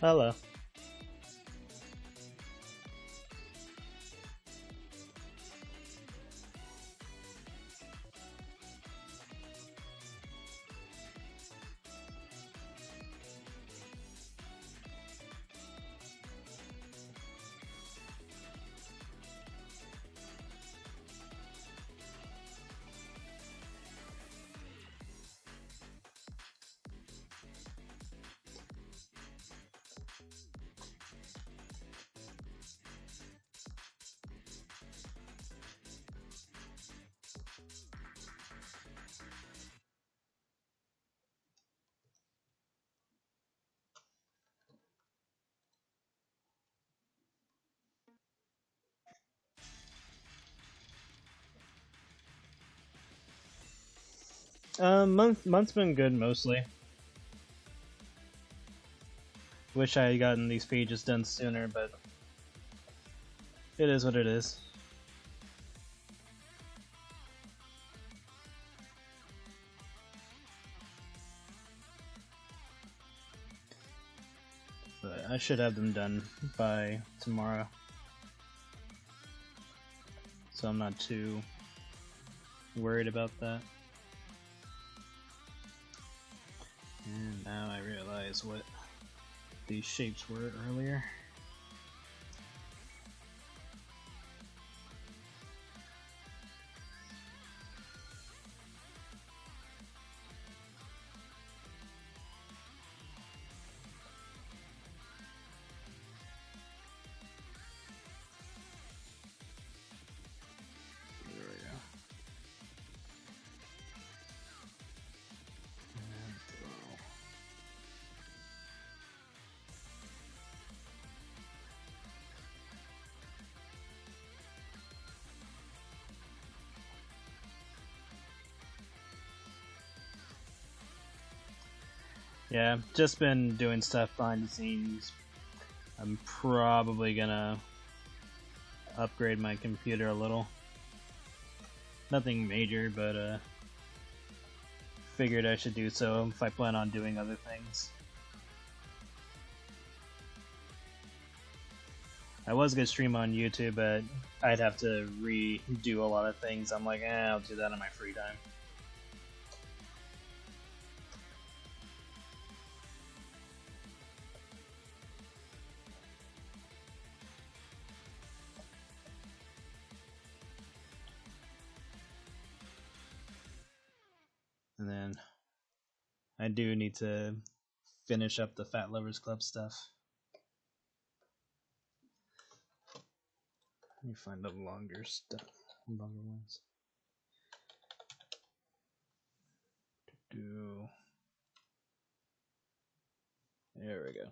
Hello. Month's been good mostly. Wish I had gotten these pages done sooner, but it is what it is. But I should have them done by tomorrow, so I'm not too worried about that. And now I realize what these shapes were earlier. Yeah, just been doing stuff behind the scenes. I'm probably gonna upgrade my computer a little. Nothing major, but figured I should do so if I plan on doing other things. I was gonna stream on YouTube, but I'd have to redo a lot of things. I'm like, I'll do that in my free time. And then I do need to finish up the Fat Lovers Club stuff. Let me find the longer ones. There we go.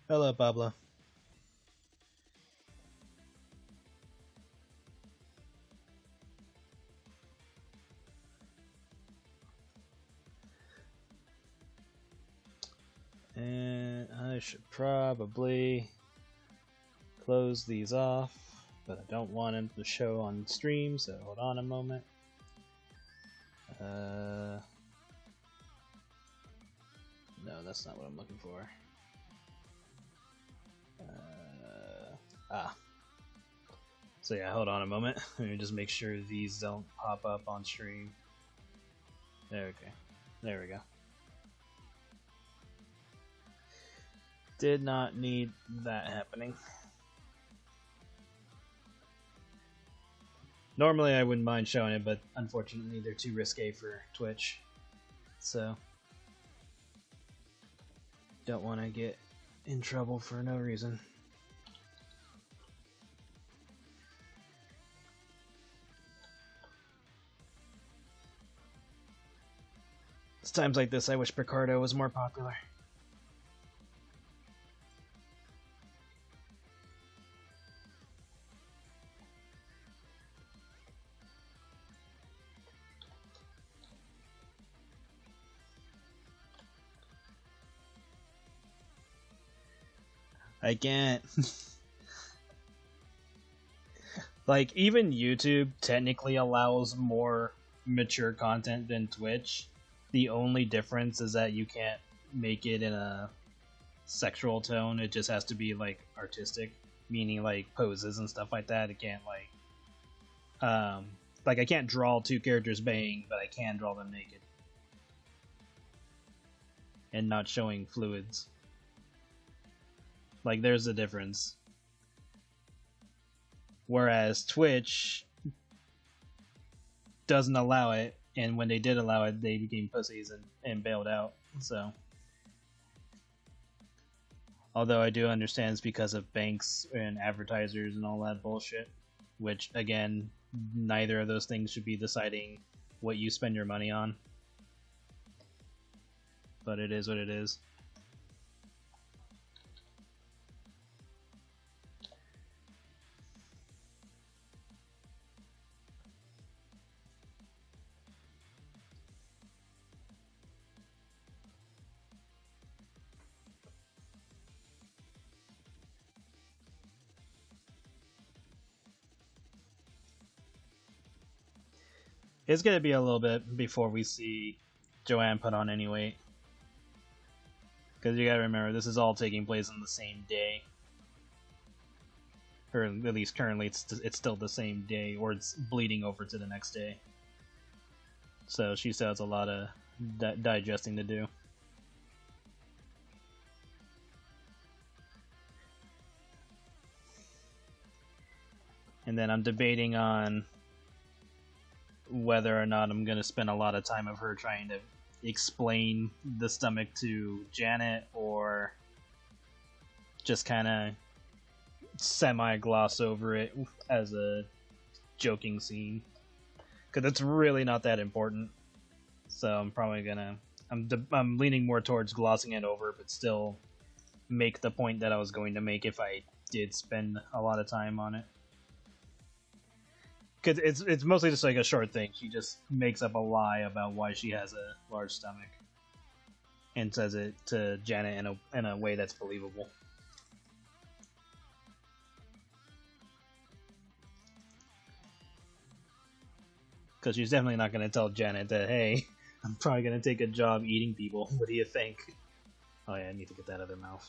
Hello, Pablo. And I should probably close these off, but I don't want it to show on stream, so hold on a moment. No, that's not what I'm looking for. So yeah, hold on a moment. Let me just make sure these don't pop up on stream. There we go. There we go. Did not need that happening. Normally I wouldn't mind showing it, but unfortunately they're too risque for Twitch. So don't want to get in trouble for no reason. It's times like this I wish Picardo was more popular. I can't. Like, even YouTube technically allows more mature content than Twitch. The only difference is that you can't make it in a sexual tone. It just has to be, like, artistic, meaning, like, poses and stuff like that. It can't, like I can't draw two characters banging, but I can draw them naked. And not showing fluids. Like, there's a difference. Whereas Twitch doesn't allow it, and when they did allow it, they became pussies and bailed out. So, although I do understand it's because of banks and advertisers and all that bullshit, which, again, neither of those things should be deciding what you spend your money on. But it is what it is. It's gonna be a little bit before we see Joanne put on any weight. Because you gotta remember, this is all taking place on the same day. Or at least currently it's still the same day, or it's bleeding over to the next day. So she still has a lot of digesting to do. And then I'm debating on whether or not I'm going to spend a lot of time of her trying to explain the stomach to Janet, or just kind of semi-gloss over it as a joking scene. Because it's really not that important. So I'm probably going to... I'm leaning more towards glossing it over, but still make the point that I was going to make if I did spend a lot of time on it. Because it's mostly just like a short thing. She just makes up a lie about why she has a large stomach, and says it to Janet in a way that's believable. Because she's definitely not going to tell Janet that, hey, I'm probably going to take a job eating people. What do you think? Oh yeah, I need to get that out of their mouth.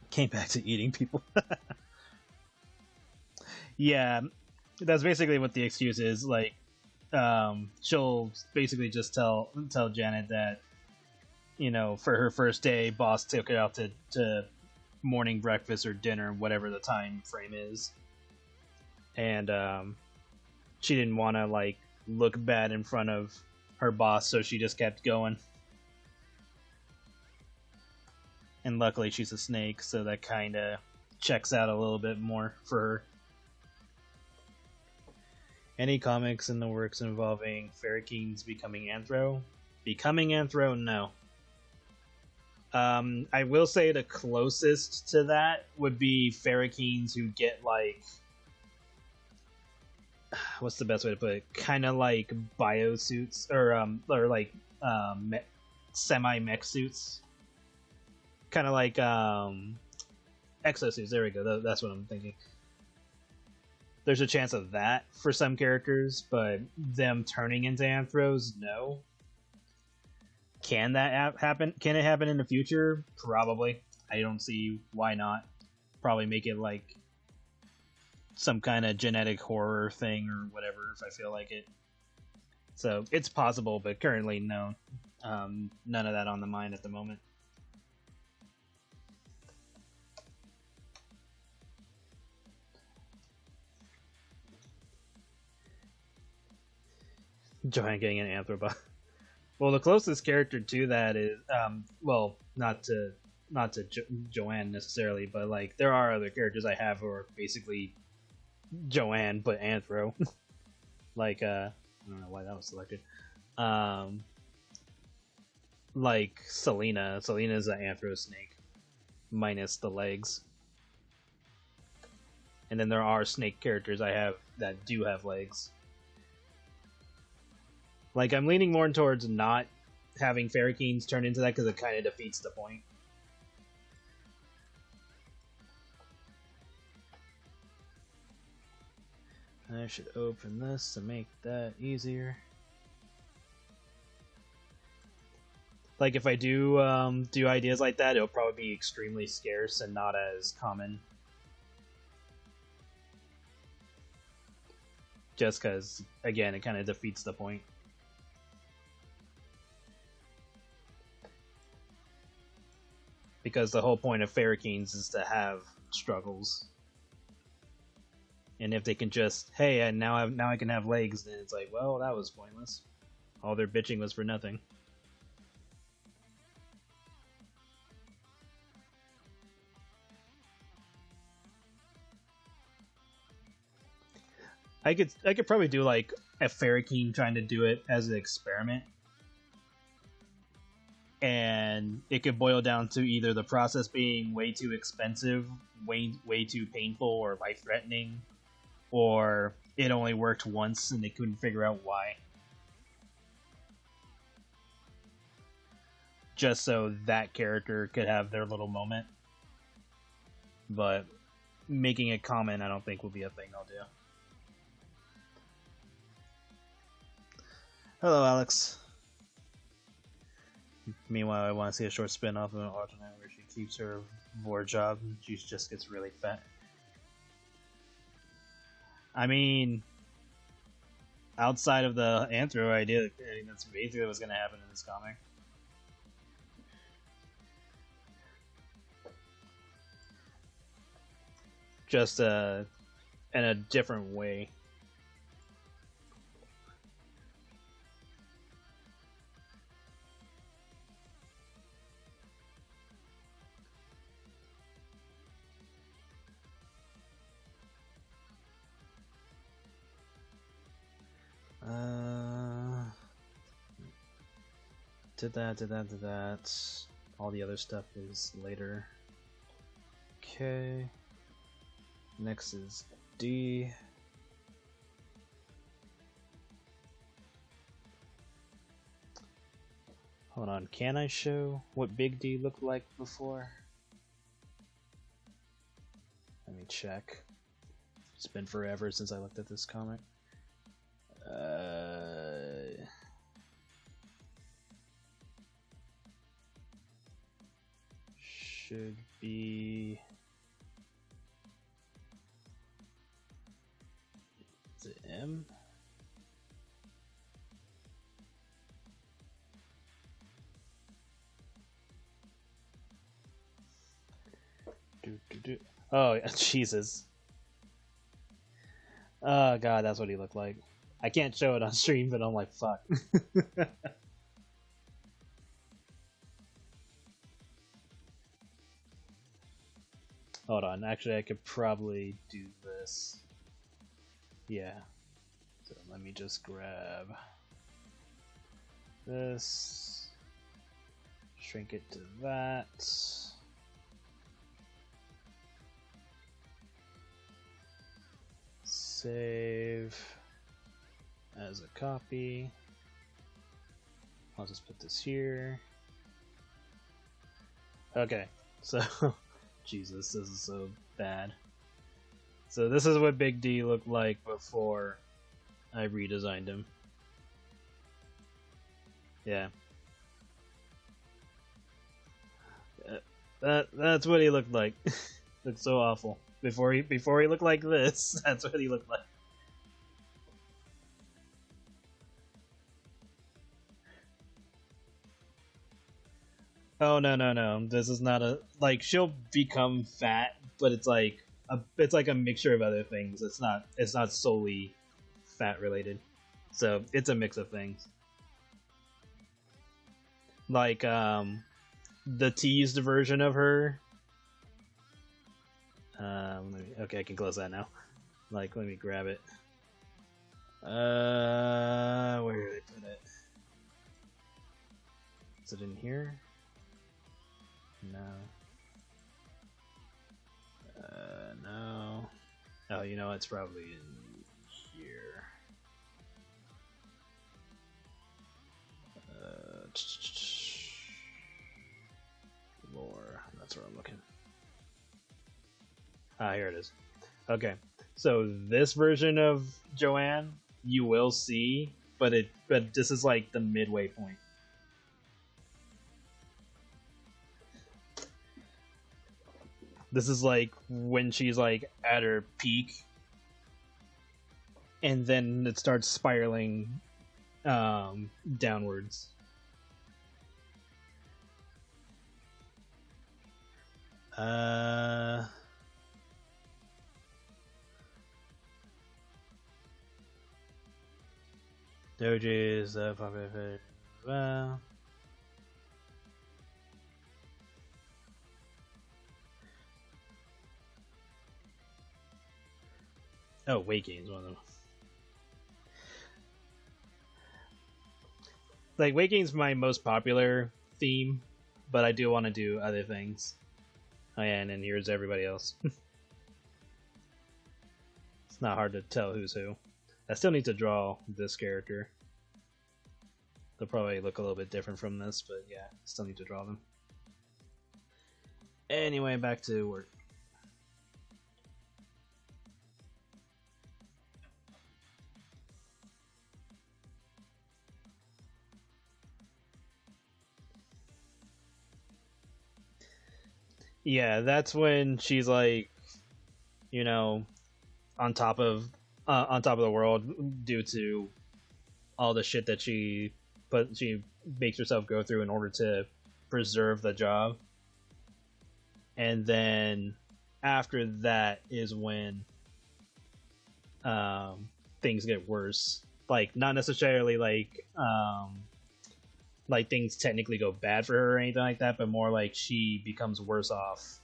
Came back to eating people. Yeah, that's basically what the excuse is. Like, she'll basically just tell Janet that, you know, for her first day, boss took her out to morning breakfast or dinner, whatever the time frame is, and she didn't want to like look bad in front of her boss, so she just kept going. And luckily she's a snake, so that kind of checks out a little bit more for her. Any comics in the works involving Ferrokeens becoming Anthro? Becoming Anthro? No. I will say the closest to that would be Ferrokeens who get like... What's the best way to put it? Kind of like biosuits, or like semi-mech suits. Kind of like exosuits. There we go. That's what I'm thinking. There's a chance of that for some characters, but them turning into Anthros, no. Can that happen? Can it happen in the future? Probably. I don't see why not. Probably make it like some kind of genetic horror thing or whatever if I feel like it. So it's possible, but currently no. None of that on the mind at the moment. Joanne getting an Anthropa. Well, the closest character to that is, well, not to Joanne necessarily, but like there are other characters I have who are basically Joanne but Anthro. Like, I don't know why that was selected. Like Selena. Selena's an Anthro snake, minus the legs. And then there are snake characters I have that do have legs. Like, I'm leaning more towards not having Ferrokeens turn into that because it kind of defeats the point. I should open this to make that easier. Like, if I do do ideas like that, it'll probably be extremely scarce and not as common. Just because, again, it kind of defeats the point. Because the whole point of Ferrokeens is to have struggles. And if they can just, hey, and now I can have legs, then it's like, well, that was pointless. All their bitching was for nothing. I could probably do like a Ferrokeen trying to do it as an experiment. And it could boil down to either the process being way too expensive, way too painful or life-threatening, or it only worked once and they couldn't figure out why. Just so that character could have their little moment. But making it common, I don't think will be a thing I'll do. Hello, Alex. Meanwhile, I want to see a short spin-off of an alternate where she keeps her war job and she just gets really fat. I mean, outside of the Anthro idea, that's basically what's going to happen in this comic. Just in a different way. Did that. All the other stuff is later. Okay. Next is D. Hold on, can I show what Big D looked like before? Let me check. It's been forever since I looked at this comic. Should be... Is it M? Oh, yeah, Jesus. Oh, God, that's what he looked like. I can't show it on stream, but I'm like, fuck. Hold on, actually I could probably do this. Yeah. So let me just grab this, shrink it to that. Save as a copy. I'll just put this here. Okay, so Jesus, this is so bad. So this is what Big D looked like before I redesigned him. Yeah. That's what he looked like. It's so awful. Before he looked like this, that's what he looked like. Oh no. This is not a like she'll become fat, but it's like a mixture of other things. It's not solely fat related. So it's a mix of things. Like the teased version of her. Okay, I can close that now. Like, let me grab it. Where did I put it? Is it in here? No. No. Oh, you know, it's probably in Ah, here it is. Okay, so this version of Joanne you will see, but this is like the midway point. This is like when she's like at her peak, and then it starts spiraling downwards. Uh, Doges, oh, weight gains one of them. Like weight gain's my most popular theme, but I do want to do other things. Oh yeah, and then here's everybody else. It's not hard to tell who's who. I still need to draw this character. They'll probably look a little bit different from this, but yeah, still need to draw them. Anyway, back to work. Yeah, that's when she's like, you know, on top of the world due to all the shit that she makes herself go through in order to preserve the job. And then after that is when things get worse. Like not necessarily like things technically go bad for her or anything like that, but more like she becomes worse off.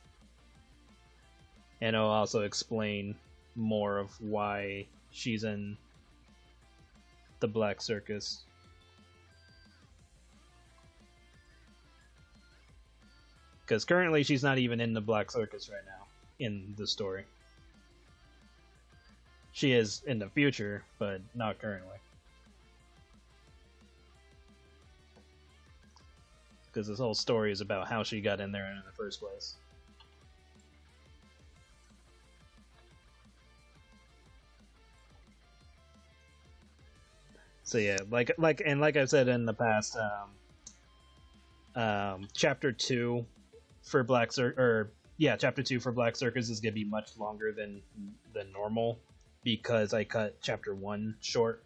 And I'll also explain more of why she's in the Black Circus. Because currently she's not even in the Black Circus right now in the story. She is in the future, but not currently. Because this whole story is about how she got in there in the first place. So yeah, like I've said in the past, chapter 2 for chapter 2 for Black Circus is gonna be much longer than normal because I cut chapter 1 short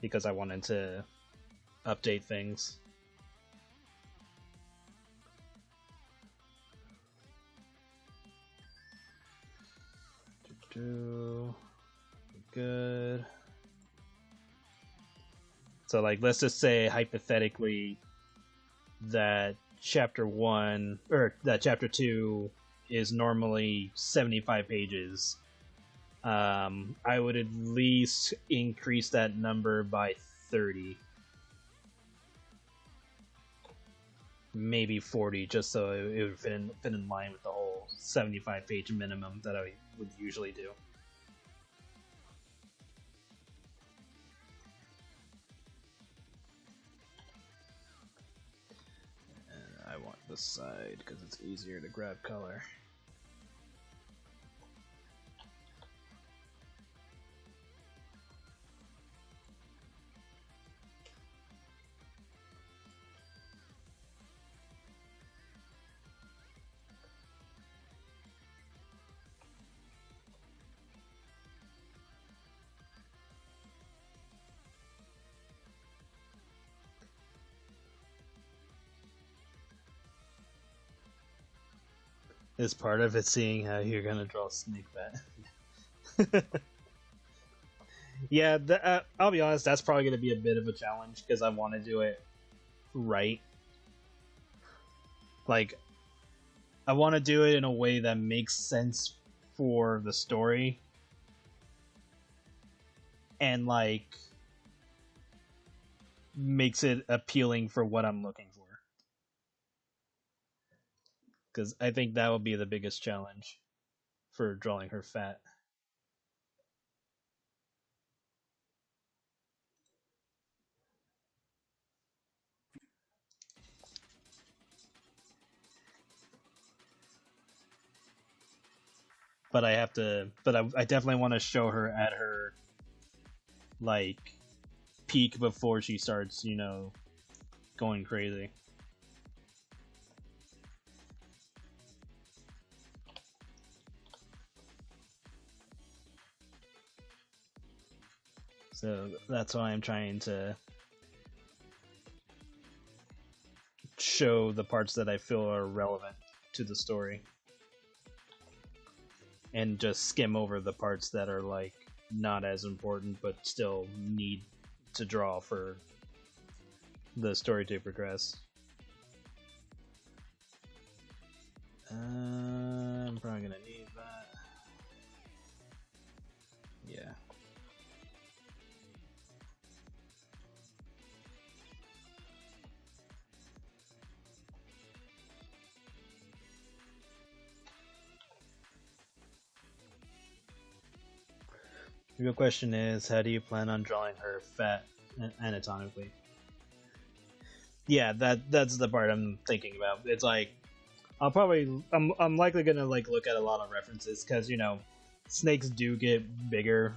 because I wanted to update things. Good. So like let's just say hypothetically that chapter 1 or that chapter 2 is normally 75 pages. I would at least increase that number by 30. Maybe 40, just so it would fit in line with the whole 75 page minimum that I would usually do. And I want this side because it's easier to grab color. Is part of it seeing how you're gonna draw Snake Bat. Yeah, I'll be honest, that's probably gonna be a bit of a challenge because I want to do it right. Like, I want to do it in a way that makes sense for the story, and like makes it appealing for what I'm looking for. Because I think that would be the biggest challenge for drawing her fat. but I have to. But I definitely want to show her at her like peak before she starts, you know, going crazy. So that's why I'm trying to show the parts that I feel are relevant to the story. And just skim over the parts that are like not as important but still need to draw for the story to progress. I'm probably gonna need that. Yeah. The real question is, how do you plan on drawing her fat anatomically? Yeah, that's the part I'm thinking about. It's like I'm likely gonna like look at a lot of references because you know snakes do get bigger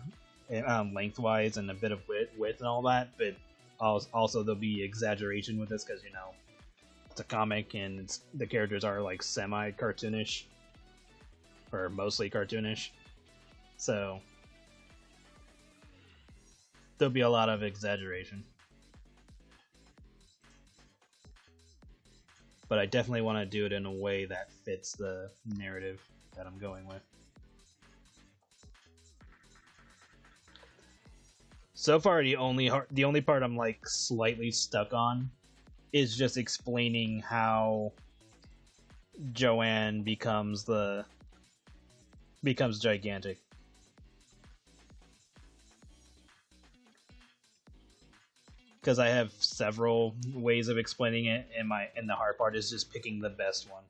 lengthwise and a bit of width and all that, but also there'll be exaggeration with this because you know it's a comic and the characters are like semi cartoonish or mostly cartoonish, so there'll be a lot of exaggeration. But I definitely want to do it in a way that fits the narrative that I'm going with. So far, the only part I'm like slightly stuck on is just explaining how Joanne becomes gigantic. Because I have several ways of explaining it, and the hard part is just picking the best one.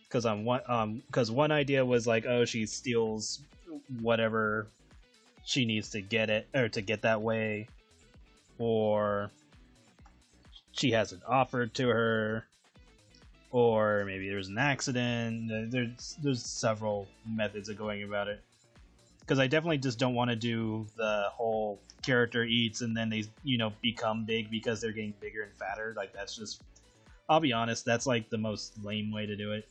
Because one idea was like, oh, she steals whatever she needs to get it or to get that way, or she has it offered to her, or maybe there's an accident. There's several methods of going about it. Because I definitely just don't want to do the whole character eats and then they, you know, become big because they're getting bigger and fatter. Like, that's just, I'll be honest, that's like the most lame way to do it.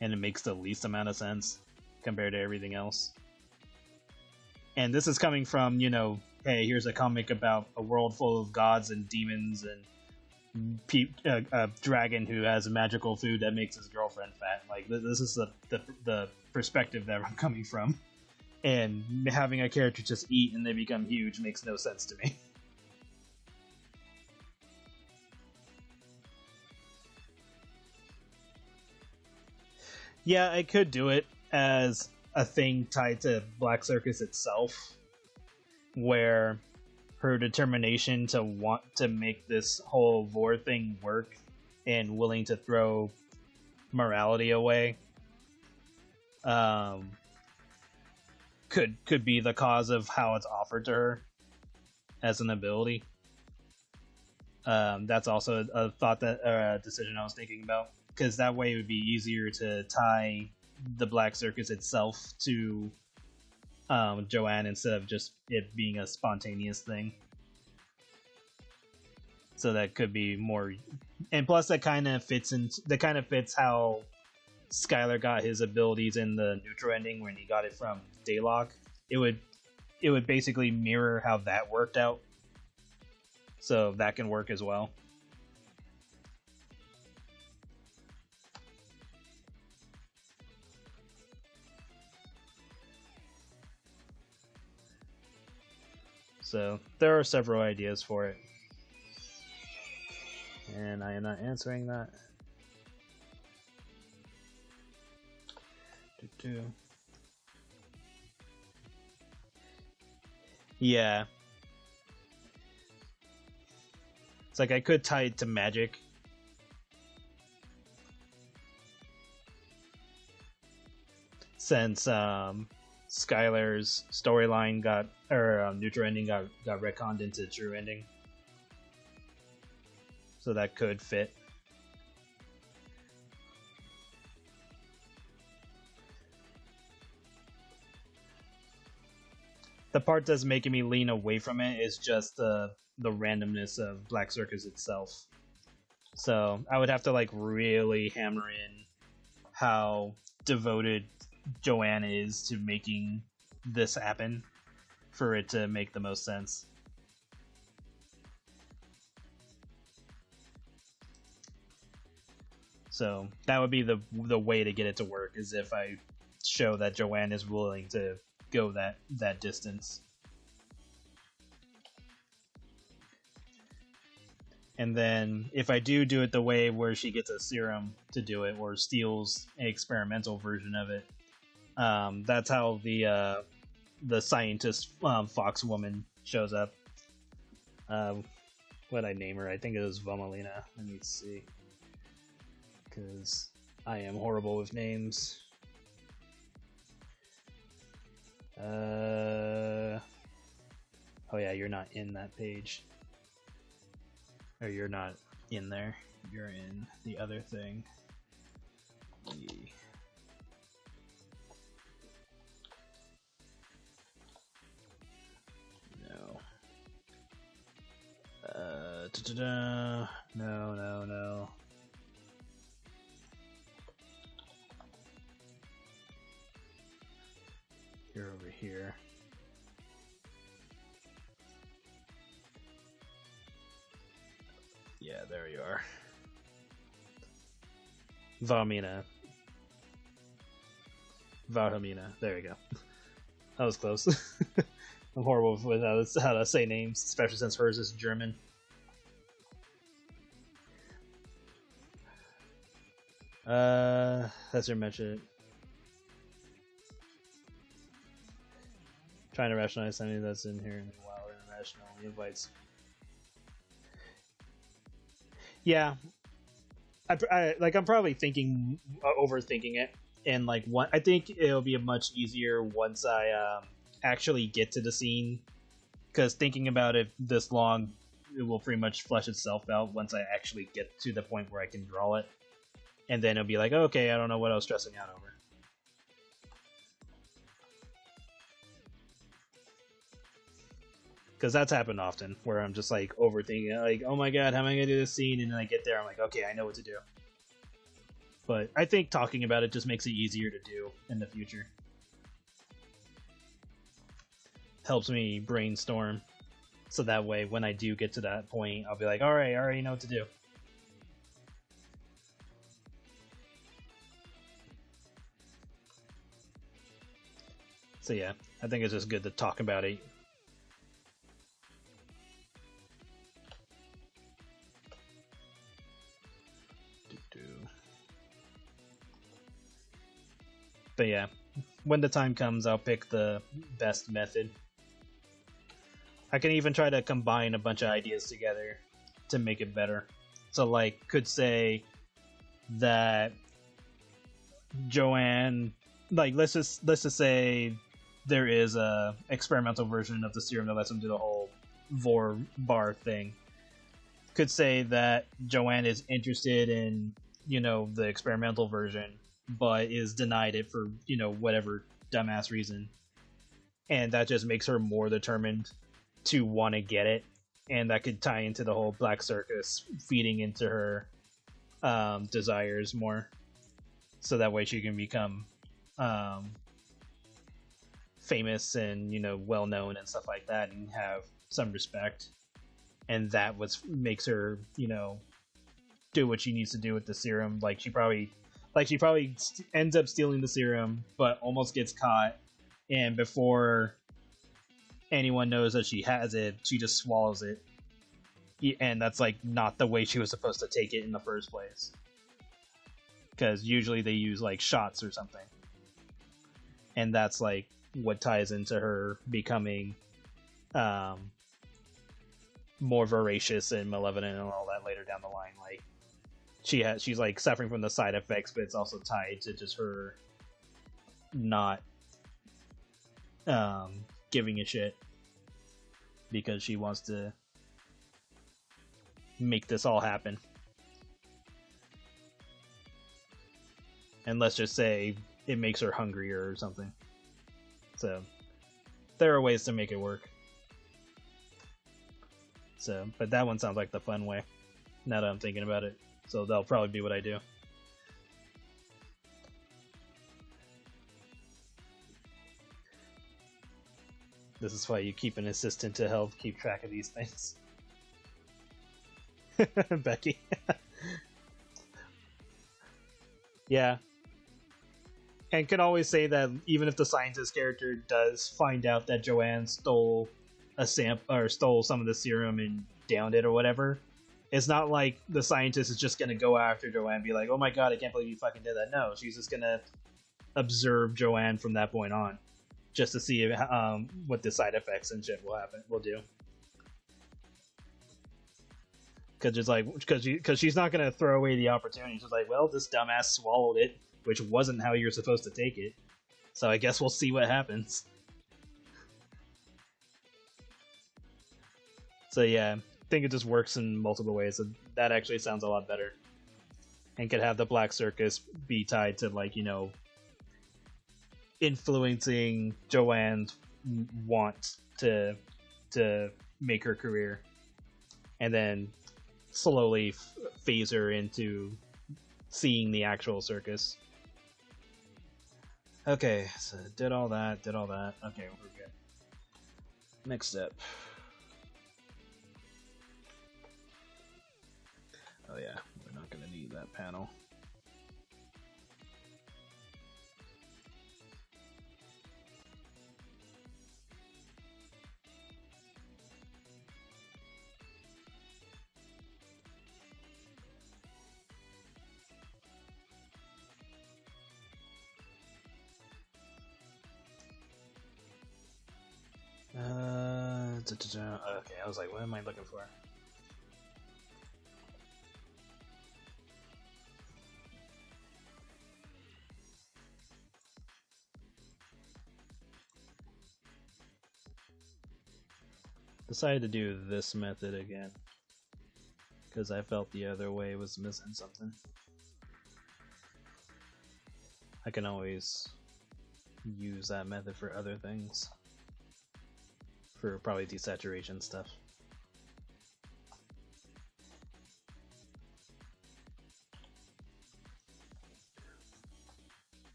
And it makes the least amount of sense compared to everything else. And this is coming from, you know, hey, here's a comic about a world full of gods and demons and a dragon who has magical food that makes his girlfriend fat. Like, this is the perspective that I'm coming from, and having a character just eat and they become huge makes no sense to me. Yeah, I could do it as a thing tied to Black Circus itself, where her determination to want to make this whole vor thing work and willing to throw morality away could be the cause of how it's offered to her as an ability. That's also a thought that a decision I was thinking about, because that way it would be easier to tie the Black Circus itself to Joanne instead of just it being a spontaneous thing. So that could be more, and plus that kind of fits how Skylar got his abilities in the neutral ending when he got it from Daylock. It would basically mirror how that worked out. So that can work as well. So there are several ideas for it. And I am not answering that. Yeah. It's like I could tie it to magic. Since Skylar's storyline neutral ending got retconned into true ending. So that could fit. The part that's making me lean away from it is just the randomness of Black Circus itself. So I would have to like really hammer in how devoted Joanne is to making this happen for it to make the most sense. So that would be the way to get it to work, is if I show that Joanne is willing to go that distance. And then if I do it the way where she gets a serum to do it, or steals an experimental version of it, that's how the scientist fox woman shows up. What I name her? I think it was Vomelina. Let me see, because I am horrible with names. Oh yeah, you're not in that page. Or you're not in there. You're in the other thing. No. No. You're over here. Yeah, there you are. Valmina. There you go. That was close. I'm horrible with how to say names, especially since hers is German. That's your mention. Trying to rationalize something that's in here while international invites. Yeah, I'm probably overthinking it, and like I think it'll be much easier once I actually get to the scene, because thinking about it this long, it will pretty much flesh itself out once I actually get to the point where I can draw it, and then it'll be like, okay, I don't know what I was stressing out over. Because that's happened often, where I'm just like overthinking, like, oh my god, how am I gonna do this scene? And then I get there, I'm like, okay, I know what to do. But I think talking about it just makes it easier to do in the future. Helps me brainstorm, so that way when I do get to that point, I'll be like, alright, I already know what to do. So yeah, I think it's just good to talk about it. But yeah, when the time comes, I'll pick the best method. I can even try to combine a bunch of ideas together to make it better. So like, could say that Joanne, like, let's just say there is a experimental version of the serum that lets him do the whole Vor bar thing. Could say that Joanne is interested in, the experimental version, but is denied it for, whatever dumbass reason. And that just makes her more determined to want to get it. And that could tie into the whole Black Circus feeding into her desires more. So that way she can become famous and, well-known and stuff like that, and have some respect. And that makes her, do what she needs to do with the serum. Like she probably ends up stealing the serum, but almost gets caught, and before anyone knows that she has it, she just swallows it, and that's like not the way she was supposed to take it in the first place, because usually they use like shots or something, and that's like what ties into her becoming more voracious and malevolent and all that later down the line. Like she's like suffering from the side effects, but it's also tied to just her not giving a shit because she wants to make this all happen. And let's just say it makes her hungrier or something. So there are ways to make it work. So, but that one sounds like the fun way, now that I'm thinking about it. So that'll probably be what I do. This is why you keep an assistant to help keep track of these things. Becky. Yeah. And can always say that even if the scientist character does find out that Joanne stole a or stole some of the serum and downed it or whatever, it's not like the scientist is just gonna go after Joanne and be like, "Oh my god, I can't believe you fucking did that." No, she's just gonna observe Joanne from that point on, just to see what the side effects and shit will do. Because she's not gonna throw away the opportunity. She's like, well, this dumbass swallowed it, which wasn't how you're supposed to take it. So I guess we'll see what happens. So yeah, I think it just works in multiple ways. So that actually sounds a lot better. And could have the Black Circus be tied to, like, you know, influencing Joanne's want to make her career, and then slowly phase her into seeing the actual circus. Okay, so did all that. Okay, we're good. Next step. Oh yeah, we're not gonna need that panel. Okay, I was like, what am I looking for? Decided to do this method again, because I felt the other way was missing something. I can always use that method for other things. For probably desaturation stuff.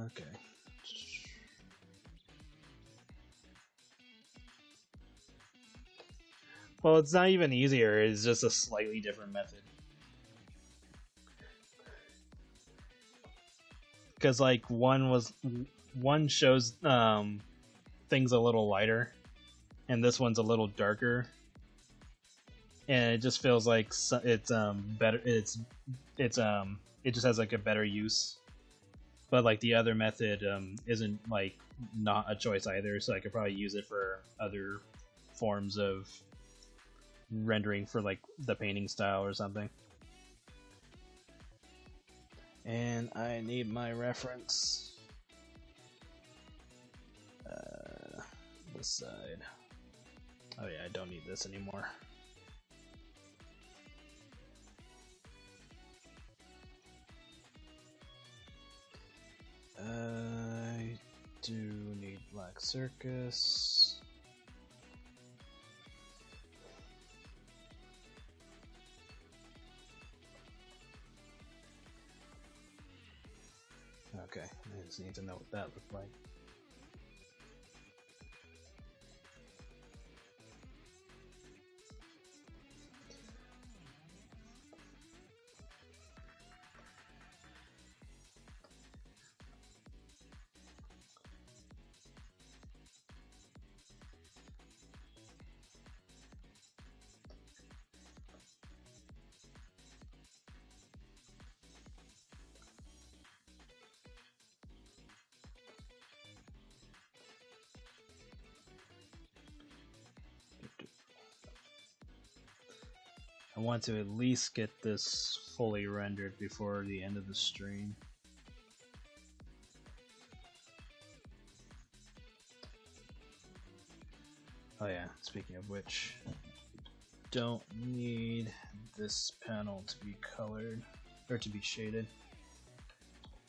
Okay. Well, it's not even easier, it's just a slightly different method. Because, like, one shows things a little lighter, and this one's a little darker, and it just feels like it's better. It just has like a better use, but like the other method isn't like not a choice either. So I could probably use it for other forms of rendering for like the painting style or something. And I need my reference. This side. Oh yeah, I don't need this anymore. I do need Black Circus. Okay, I just need to know what that looked like. I want to at least get this fully rendered before the end of the stream. Oh yeah, speaking of which, don't need this panel to be colored, or to be shaded,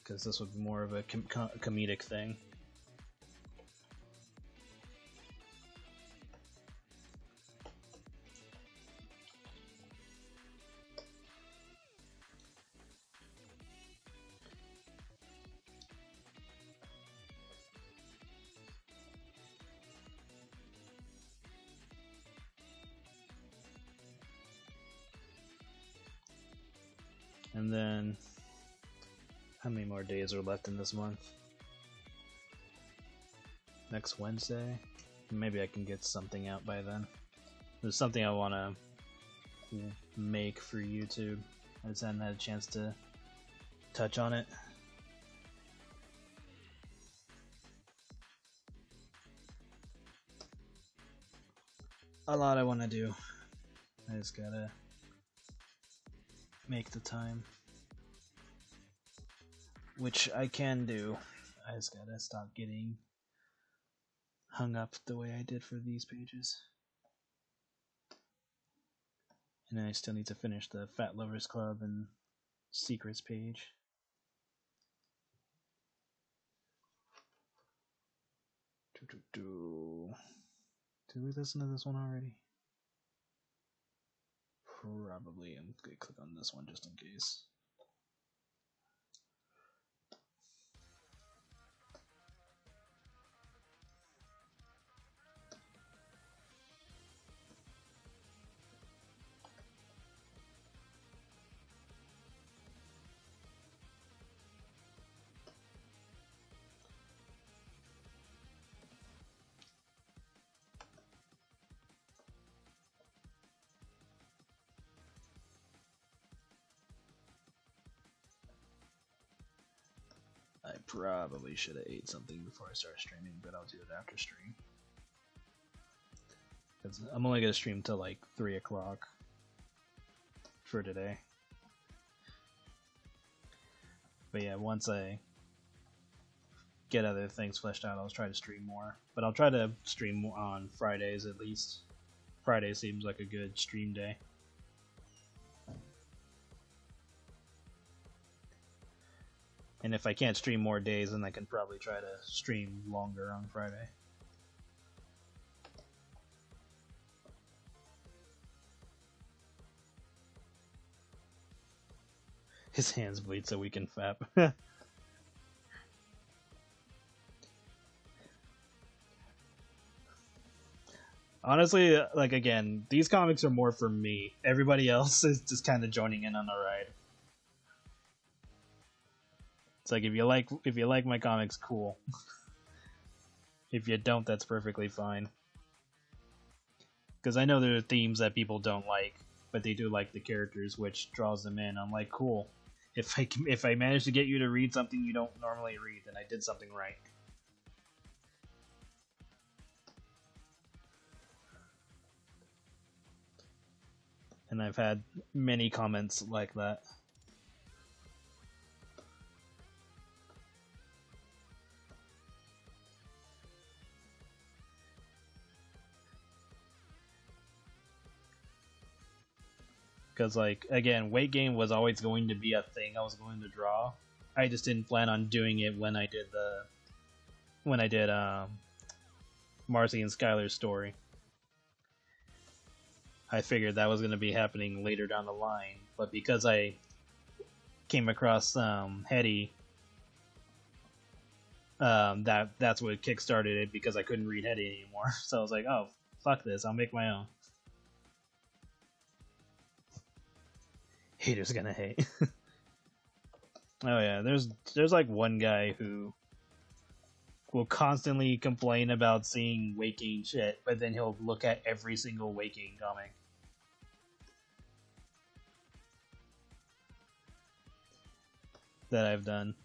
because this would be more of a comedic thing. And then, how many more days are left in this month? Next Wednesday? Maybe I can get something out by then. There's something I want to make for YouTube. I just haven't had a chance to touch on it. A lot I want to do. I just gotta make the time, which I can do. I just gotta stop getting hung up the way I did for these pages. And then I still need to finish the Fat Lovers Club and Secrets page. Did we listen to this one already? Probably. I'm gonna click on this one just in case. I probably should have ate something before I start streaming, but I'll do it after stream. Because I'm only going to stream till like 3 o'clock for today. But yeah, once I get other things fleshed out, I'll try to stream more. But I'll try to stream on Fridays at least. Friday seems like a good stream day. And if I can't stream more days, then I can probably try to stream longer on Friday. His hands bleed so we can fap. Honestly, like again, these comics are more for me. Everybody else is just kind of joining in on the ride. It's like if you like my comics, cool. If you don't, that's perfectly fine. Because I know there are themes that people don't like, but they do like the characters, which draws them in. I'm like, cool. If I manage to get you to read something you don't normally read, then I did something right. And I've had many comments like that. Because, like, again, weight gain was always going to be a thing I was going to draw. I just didn't plan on doing it when I did Marcy and Skylar's story. I figured that was going to be happening later down the line, but because I came across Hetty, that's what kickstarted it, because I couldn't read Hetty anymore. So I was like, oh, fuck this, I'll make my own. Haters gonna hate. Oh yeah, there's like one guy who will constantly complain about seeing Waking shit, but then he'll look at every single Waking comic. That I've done.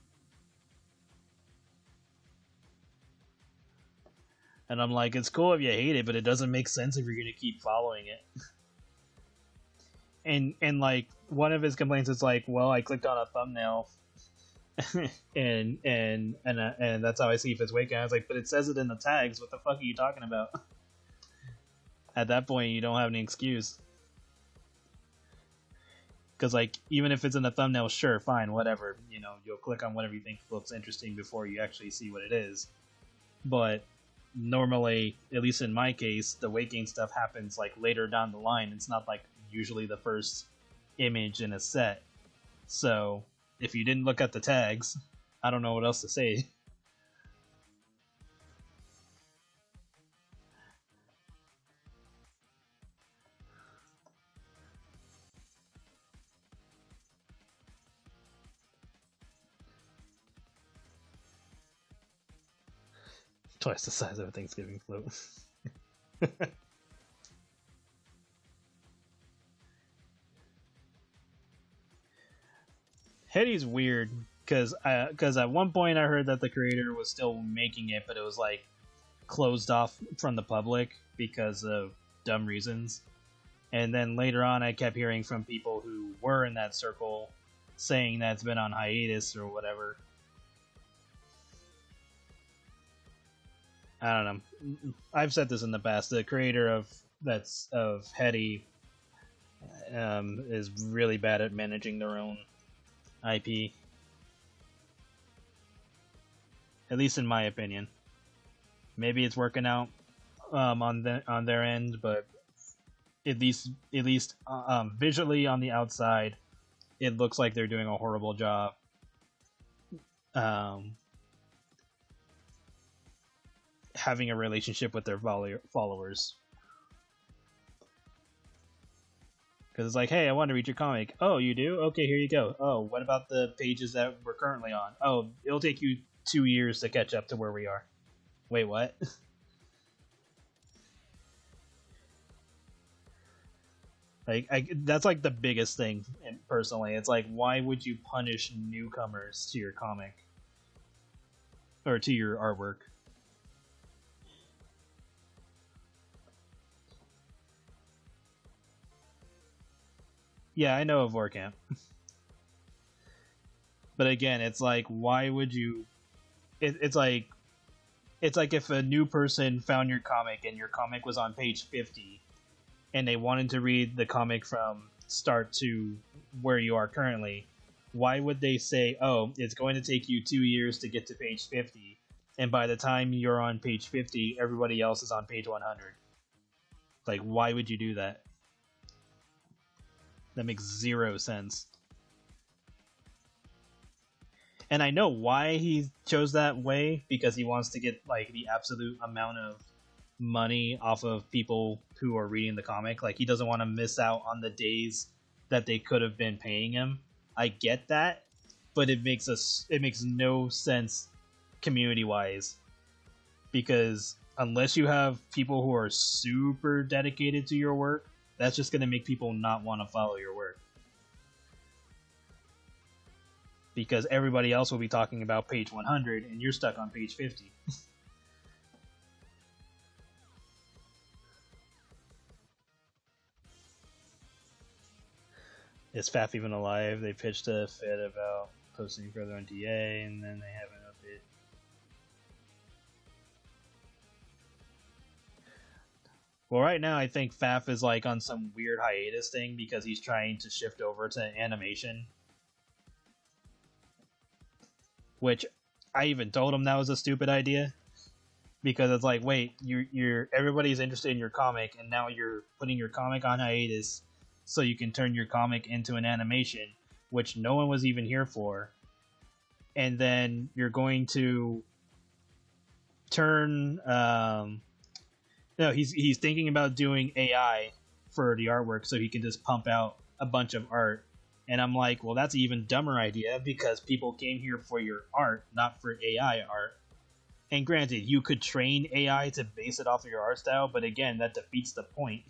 And I'm like, it's cool if you hate it, but it doesn't make sense if you're gonna keep following it. And like, one of his complaints is like, well, I clicked on a thumbnail and that's how I see if it's Waking. I was like, but it says it in the tags. What the fuck are you talking about? At that point, you don't have any excuse. Because, like, even if it's in the thumbnail, sure, fine, whatever. You know, you'll click on whatever you think looks interesting before you actually see what it is. But normally, at least in my case, the weight gain stuff happens, like, later down the line. It's not, like, usually the first image in a set. So, if you didn't look at the tags, I don't know what else to say. Twice the size of a Thanksgiving float. Hetty's weird because at one point I heard that the creator was still making it, but it was like closed off from the public because of dumb reasons. And then later on, I kept hearing from people who were in that circle saying that it's been on hiatus or whatever. I don't know. I've said this in the past. The creator of Hetty is really bad at managing their own IP. At least in my opinion. Maybe it's working out on their end, but at least visually on the outside, it looks like they're doing a horrible job. Having a relationship with their followers. Because it's like, hey, I want to read your comic. Oh, you do? Okay, here you go. Oh, what about the pages that we're currently on? Oh, it'll take you 2 years to catch up to where we are. Wait, what? That's like the biggest thing, personally. It's like, why would you punish newcomers to your comic? Or to your artwork? Yeah, I know of Vorkamp. But again, it's like, why would you... It's like if a new person found your comic and your comic was on page 50 and they wanted to read the comic from start to where you are currently, why would they say, oh, it's going to take you 2 years to get to page 50, and by the time you're on page 50, everybody else is on page 100? Like, why would you do that? That makes zero sense. And I know why he chose that way, because he wants to get like the absolute amount of money off of people who are reading the comic. Like, he doesn't want to miss out on the days that they could have been paying him. I get that, but it makes no sense community wise, because unless you have people who are super dedicated to your work, that's just going to make people not want to follow your work. Because everybody else will be talking about page 100 and you're stuck on page 50. Is FAF even alive? They pitched a fit about posting further on DA, and then they have an update. Well, right now I think FAF is like on some weird hiatus thing because he's trying to shift over to animation. Which I even told him that was a stupid idea, because it's like, wait, you're everybody's interested in your comic, and now you're putting your comic on hiatus so you can turn your comic into an animation, which no one was even here for. And then you're going to turn no, he's thinking about doing AI for the artwork so he can just pump out a bunch of art. And I'm like, well, that's an even dumber idea, because people came here for your art, not for AI art. And granted, you could train AI to base it off of your art style, but again, that defeats the point.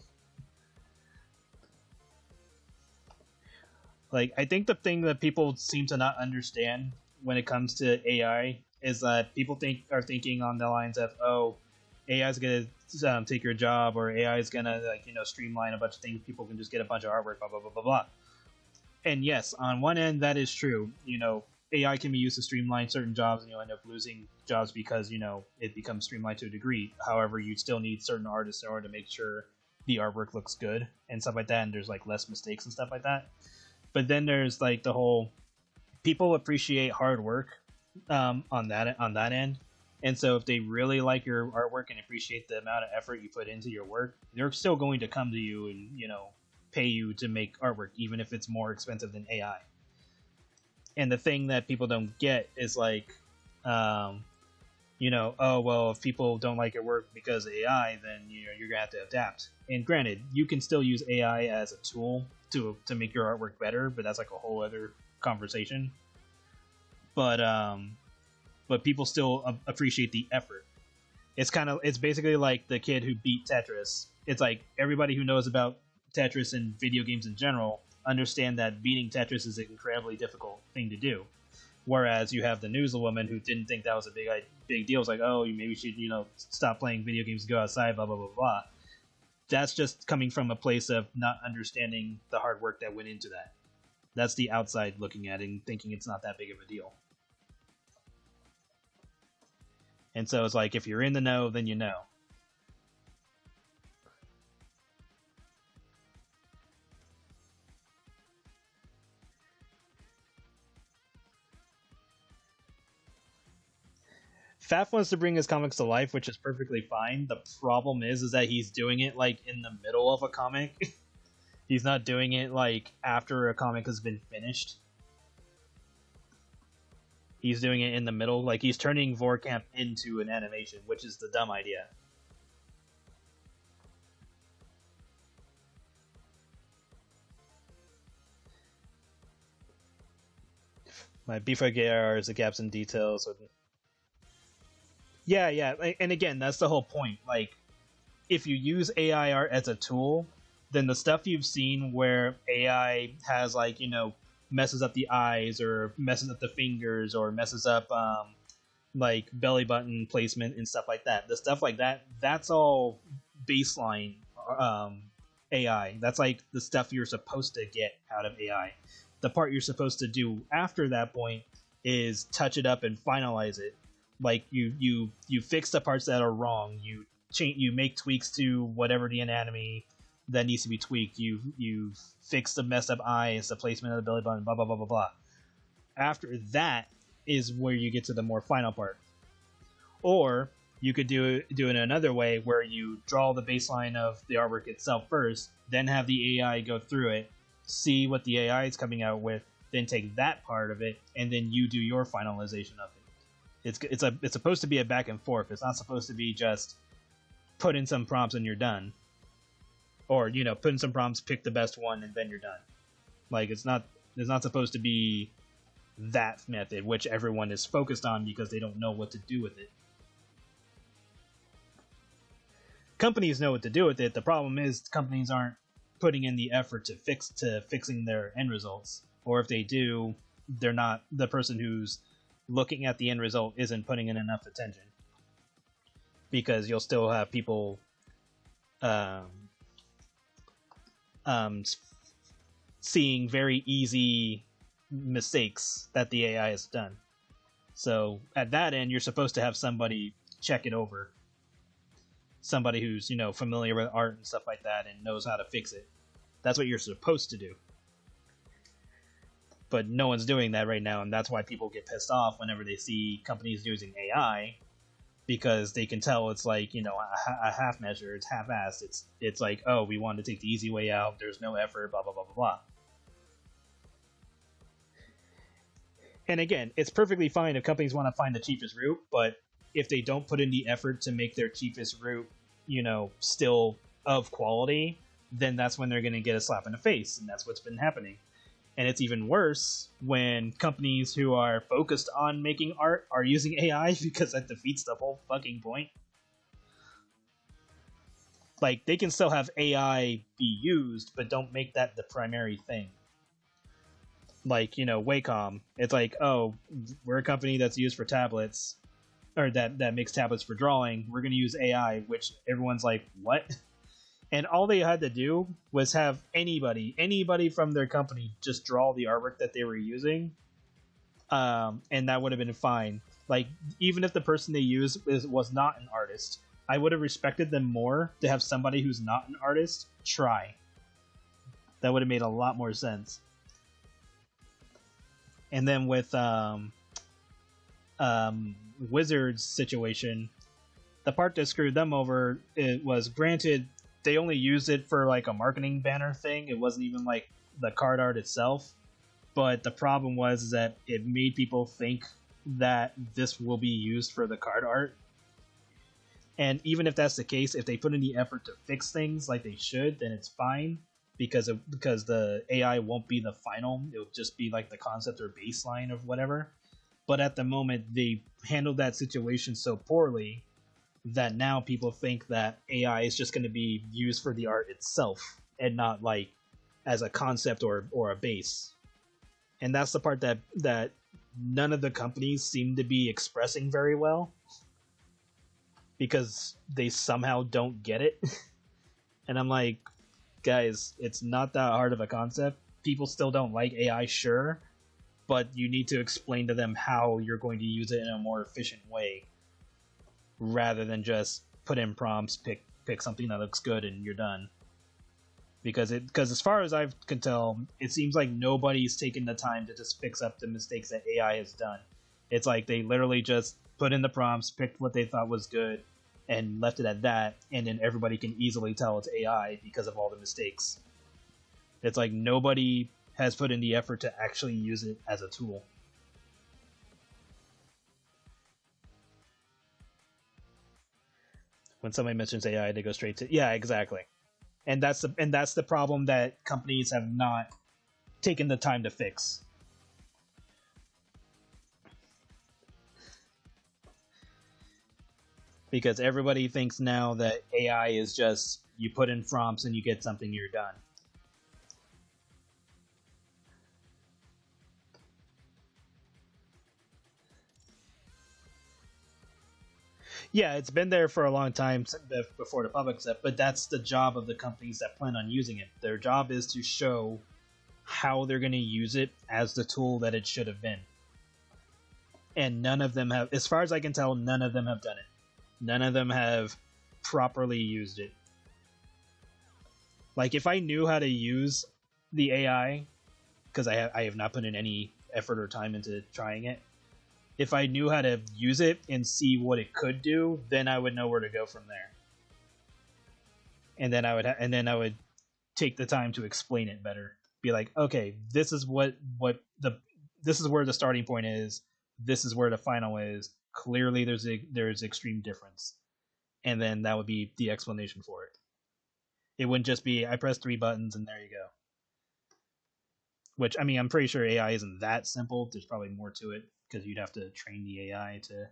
Like, I think the thing that people seem to not understand when it comes to AI is that people are thinking on the lines of, oh, AI is going to take your job, or AI is going to, like, streamline a bunch of things. People can just get a bunch of artwork, blah, blah, blah, blah, blah. And yes, on one end, that is true. AI can be used to streamline certain jobs, and you'll end up losing jobs because, it becomes streamlined to a degree. However, you still need certain artists in order to make sure the artwork looks good and stuff like that, and there's, like, less mistakes and stuff like that. But then there's like the whole people appreciate hard work on that end. And so if they really like your artwork and appreciate the amount of effort you put into your work, they're still going to come to you and, you know, pay you to make artwork, even if it's more expensive than AI. And the thing that people don't get is like, you know, oh, well, if people don't like your work because of AI, then, you know, you're going to have to adapt. And granted, you can still use AI as a tool to make your artwork better, but that's like a whole other conversation. But people still appreciate the effort. It's basically like the kid who beat Tetris. It's like everybody who knows about Tetris and video games in general understand that beating Tetris is an incredibly difficult thing to do. Whereas you have the newswoman who didn't think that was a big deal. It's like, oh, you maybe should, you know, stop playing video games and go outside, blah, blah, blah, blah. That's just coming from a place of not understanding the hard work that went into that. That's the outside looking at it and thinking it's not that big of a deal. And so it's like, if you're in the know, then you know. Faf wants to bring his comics to life, which is perfectly fine. The problem is that he's doing it like in the middle of a comic. He's not doing it like after a comic has been finished. He's doing it in the middle, like he's turning Vorkamp into an animation, which is the dumb idea. My BFGR is the gaps in details. So yeah, and again, that's the whole point. Like, if you use AI art as a tool, then the stuff you've seen where AI has, like, you know, messes up the eyes or messes up the fingers or messes up like belly button placement and stuff like that. The stuff like that, that's all baseline AI. That's like the stuff you're supposed to get out of AI. The part you're supposed to do after that point is touch it up and finalize it. Like you fix the parts that are wrong. You make tweaks to whatever the anatomy that needs to be tweaked. You fix the messed up eyes, the placement of the belly button, blah blah blah blah blah. After that is where you get to the more final part. Or you could do it another way where you draw the baseline of the artwork itself first, then have the AI go through it, see what the AI is coming out with, then take that part of it, and then you do your finalization of it. It's supposed to be a back and forth. It's not supposed to be just put in some prompts and you're done. Or, you know, put in some prompts, pick the best one, and then you're done. Like, it's not supposed to be that method, which everyone is focused on because they don't know what to do with it. Companies know what to do with it. The problem is companies aren't putting in the effort to fixing their end results. Or if they do, they're not, the person who's looking at the end result isn't putting in enough attention. Because you'll still have people seeing very easy mistakes that the AI has done. So at that end, you're supposed to have somebody check it over. Somebody who's, you know, familiar with art and stuff like that and knows how to fix it. That's what you're supposed to do. But no one's doing that right now, and that's why people get pissed off whenever they see companies using AI, because they can tell it's like, you know, a half measure, it's half-assed. It's like, oh, we wanted to take the easy way out, there's no effort, blah, blah, blah, blah, blah. And again, it's perfectly fine if companies want to find the cheapest route, but if they don't put in the effort to make their cheapest route, you know, still of quality, then that's when they're going to get a slap in the face, and that's what's been happening. And it's even worse when companies who are focused on making art are using AI, because that defeats the whole fucking point. Like, they can still have AI be used, but don't make that the primary thing. Like, you know, Wacom, it's like, oh, we're a company that's used for tablets, or that makes tablets for drawing. We're going to use AI, which everyone's like, what? And all they had to do was have anybody from their company just draw the artwork that they were using, and that would have been fine. Like, even if the person they used was not an artist, I would have respected them more to have somebody who's not an artist try. That would have made a lot more sense. And then with Wizards situation, the part that screwed them over, it was, granted, they only used it for like a marketing banner thing. It wasn't even like the card art itself. But the problem was that it made people think that this will be used for the card art. And even if that's the case, if they put in the effort to fix things like they should, then it's fine, because the AI won't be the final. It'll just be like the concept or baseline of whatever. But at the moment, they handled that situation so poorly that now people think that AI is just going to be used for the art itself and not like as a concept or a base. And that's the part that none of the companies seem to be expressing very well, because they somehow don't get it. And I'm like, guys, it's not that hard of a concept. People still don't like AI, sure, but you need to explain to them how you're going to use it in a more efficient way, rather than just put in prompts, pick something that looks good, and you're done. Because as far as I can tell, it seems like nobody's taken the time to just fix up the mistakes that AI has done. It's like they literally just put in the prompts, picked what they thought was good, and left it at that, and then everybody can easily tell it's AI because of all the mistakes. It's like nobody has put in the effort to actually use it as a tool. When somebody mentions AI, they go straight to, yeah, exactly. And that's the problem that companies have not taken the time to fix. Because everybody thinks now that AI is just, you put in prompts and you get something, you're done. Yeah, it's been there for a long time before the public set, but that's the job of the companies that plan on using it. Their job is to show how they're going to use it as the tool that it should have been. And none of them have, as far as I can tell, none of them have done it. None of them have properly used it. Like, if I knew how to use the AI, because I have not put in any effort or time into trying it, if I knew how to use it and see what it could do, then I would know where to go from there. And then I would take the time to explain it better. Be like, okay, this is this is where the starting point is. This is where the final is. Clearly, there's extreme difference, and then that would be the explanation for it. It wouldn't just be, I press 3 buttons and there you go. Which, I mean, I'm pretty sure AI isn't that simple. There's probably more to it, because you'd have to train the AI to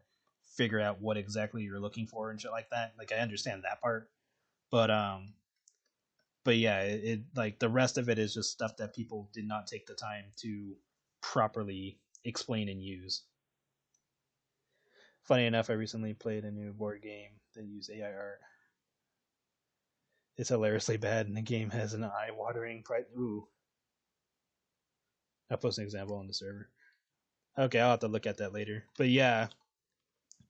figure out what exactly you're looking for and shit like that. Like, I understand that part, but yeah, it like the rest of it is just stuff that people did not take the time to properly explain and use. Funny enough, I recently played a new board game that used AI art. It's hilariously bad, and the game has an eye-watering price. Ooh. I'll post an example on the server. Okay, I'll have to look at that later. But yeah,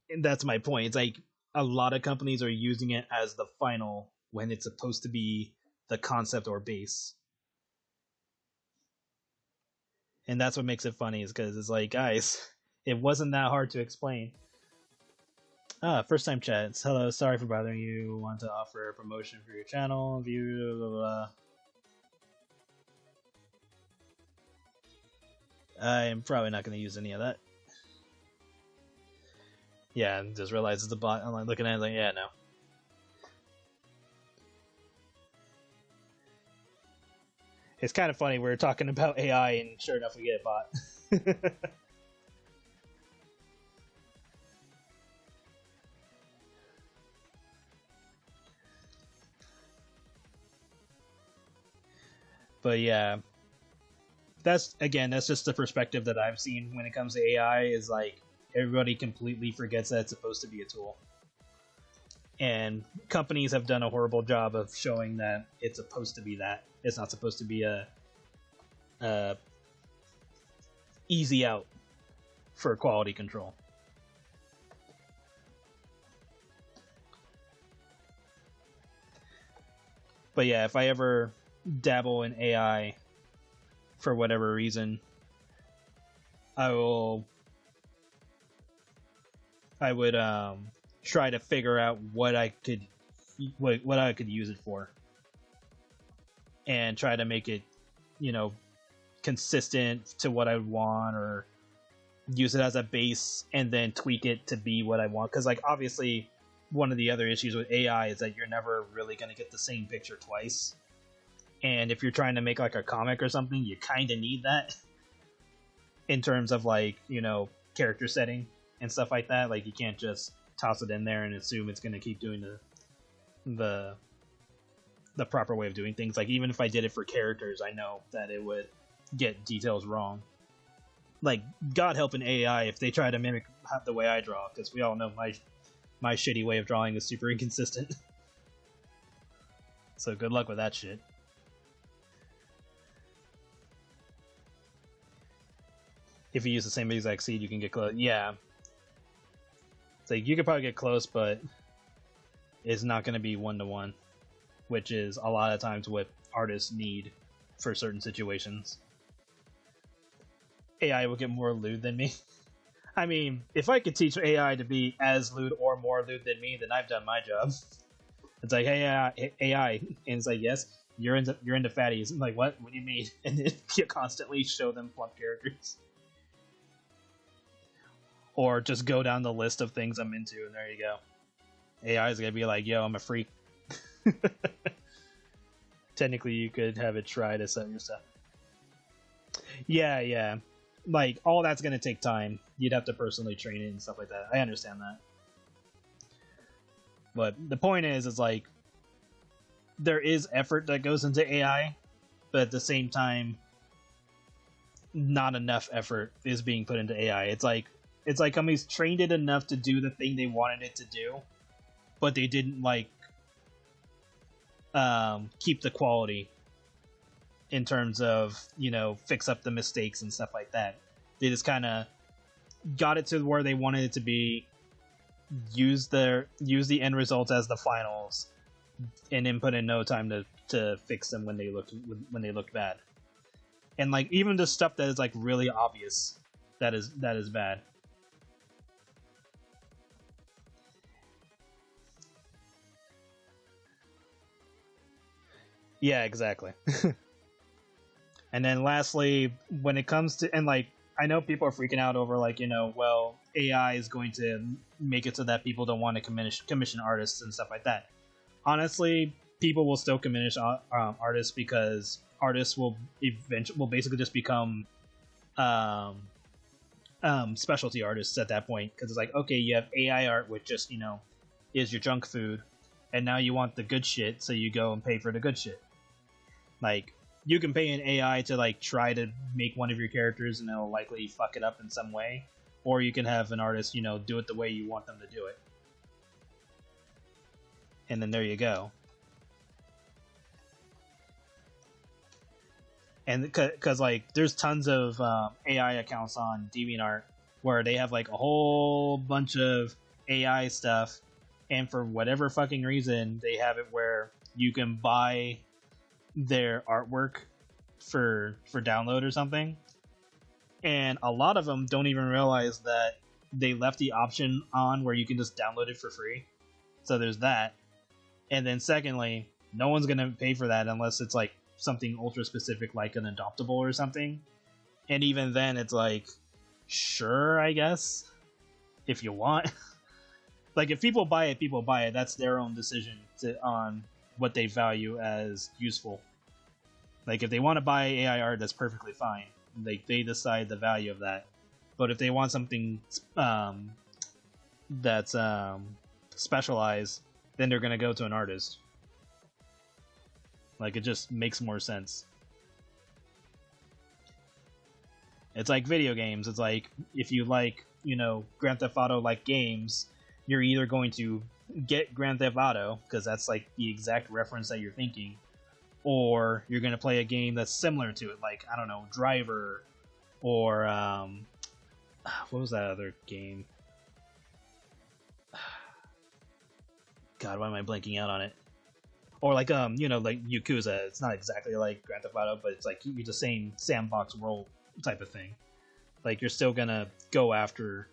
and that's my point. It's like a lot of companies are using it as the final when it's supposed to be the concept or base. And that's what makes it funny, is because it's like, guys, it wasn't that hard to explain. First time chats. Hello, sorry for bothering you. Want to offer a promotion for your channel? View, blah, blah, blah. I am probably not going to use any of that. Yeah, and just realize it's a bot. I'm like looking at it like, yeah, no. It's kind of funny. We're talking about AI, and sure enough, we get a bot. But yeah, that's just the perspective that I've seen when it comes to AI. Is like, everybody completely forgets that it's supposed to be a tool, and companies have done a horrible job of showing that it's supposed to be that. It's not supposed to be a easy out for quality control. But yeah, if I ever dabble in AI for whatever reason, I will I would try to figure out what I could use it for, and try to make it, you know, consistent to what I want, or use it as a base and then tweak it to be what I want. Because, like, obviously, one of the other issues with AI is that you're never really going to get the same picture twice. And if you're trying to make like a comic or something, you kind of need that in terms of, like, you know, character setting and stuff like that. Like, you can't just toss it in there and assume it's going to keep doing the proper way of doing things. Like, even if I did it for characters, I know that it would get details wrong. Like, God help an AI if they try to mimic the way I draw, because we all know my shitty way of drawing is super inconsistent. So good luck with that shit. If you use the same exact seed, you can get close. Yeah. It's like, you could probably get close, but it's not going to be one-to-one, which is a lot of times what artists need for certain situations. AI will get more lewd than me. I mean, if I could teach AI to be as lewd or more lewd than me, then I've done my job. It's like, hey, AI, and it's like, yes, you're into fatties. I'm like, what? What do you mean? And then you constantly show them plump characters. Or just go down the list of things I'm into, and there you go. AI is gonna be like, yo, I'm a freak. Technically, you could have it try to set your stuff. Yeah. Like, all that's gonna take time. You'd have to personally train it and stuff like that. I understand that. But the point is like, there is effort that goes into AI, but at the same time, not enough effort is being put into AI. It's like companies trained it enough to do the thing they wanted it to do, but they didn't, like, keep the quality in terms of, you know, fix up the mistakes and stuff like that. They just kind of got it to where they wanted it to be, use the end results as the finals, and then put in no time to fix them when they looked bad. And, like, even the stuff that is, like, really obvious, that is bad. Yeah, exactly. And then lastly, when it comes to, and, like, I know people are freaking out over, like, you know, well, AI is going to make it so that people don't want to commission artists and stuff like that. Honestly, people will still commission artists, because artists will basically just become specialty artists at that point, because it's like, okay, you have AI art, which just, you know, is your junk food, and now you want the good shit, so you go and pay for the good shit. Like, you can pay an AI to, like, try to make one of your characters, and it'll likely fuck it up in some way, or you can have an artist, you know, do it the way you want them to do it, and then there you go. And because, like, there's tons of AI accounts on DeviantArt where they have, like, a whole bunch of AI stuff, and for whatever fucking reason, they have it where you can buy their artwork for download or something, and a lot of them don't even realize that they left the option on where you can just download it for free. So there's that. And then secondly, no one's gonna pay for that unless it's, like, something ultra specific, like an adoptable or something. And even then, it's like, sure, I guess, if you want. Like, if people buy it, that's their own decision on what they value as useful. Like, if they want to buy AI art, that's perfectly fine. Like, they decide the value of that. But if they want something that's specialized, then they're going to go to an artist. Like, it just makes more sense. It's like video games. It's like, if you like, you know, Grand Theft Auto-like games, you're either going to get Grand Theft Auto, because that's, like, the exact reference that you're thinking, or you're going to play a game that's similar to it, like, I don't know, Driver, or, what was that other game? God, why am I blanking out on it? Or, like, you know, like Yakuza. It's not exactly like Grand Theft Auto, but it's like the same sandbox world type of thing. Like, you're still gonna go after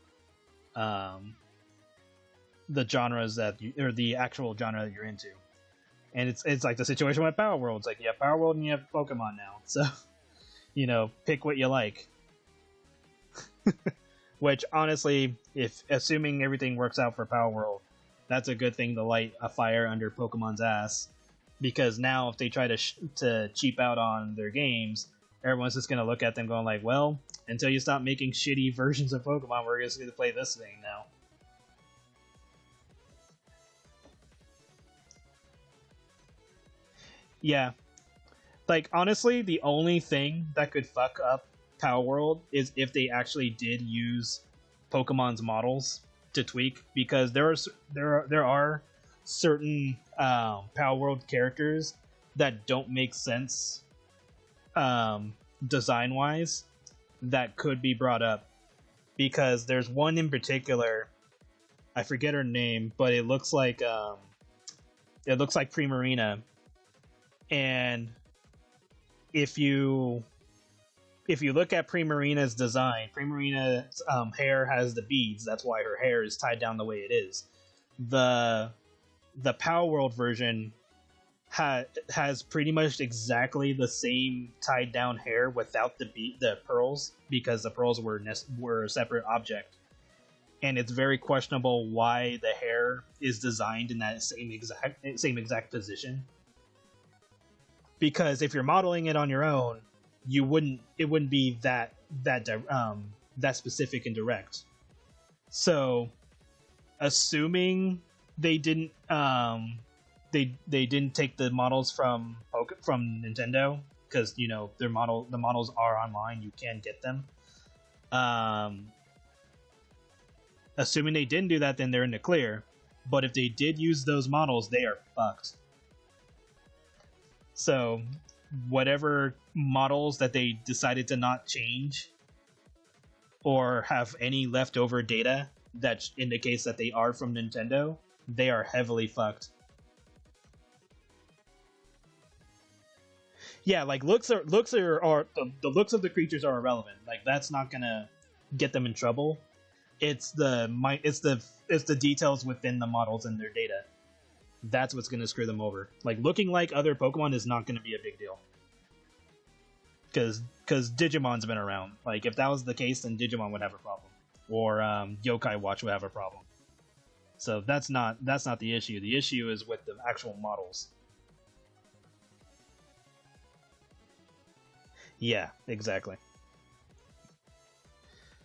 the genres that or the actual genre that you're into. And it's like the situation with Power World. It's like, you have Power World and you have Pokemon now. So, pick what you like. Which, honestly, if assuming everything works out for Power World, that's a good thing to light a fire under Pokemon's ass. Because now, if they try to cheap out on their games, everyone's just going to look at them going like, well, until you stop making shitty versions of Pokemon, we're just going to play this thing now. Yeah. Like, honestly, the only thing that could fuck up Power World is if they actually did use Pokemon's models to tweak, because there are certain Power World characters that don't make sense design wise that could be brought up, because there's one in particular, I forget her name, but it looks like Primarina, and if you look at Primarina's design, Primarina's hair has the beads. That's why her hair is tied down the way it is. The Power World version has pretty much exactly the same tied down hair without the pearls, because the pearls were a separate object. And it's very questionable why the hair is designed in that same exact position. Because if you're modeling it on your own, it wouldn't be that specific and direct. So, assuming they didn't they didn't take the models from Nintendo, because the models are online, you can get them. Assuming they didn't do that, then they're in the clear. But if they did use those models, they are fucked. So, whatever models that they decided to not change or have any leftover data that indicates that they are from Nintendo, they are heavily fucked. Yeah, like looks are the looks of the creatures are irrelevant. Like, that's not gonna get them in trouble. It's the details within the models and their data. That's what's going to screw them over. Like, looking like other Pokemon is not going to be a big deal. Because Digimon's been around. Like, if that was the case, then Digimon would have a problem. Or Yokai Watch would have a problem. So that's not the issue. The issue is with the actual models. Yeah, exactly.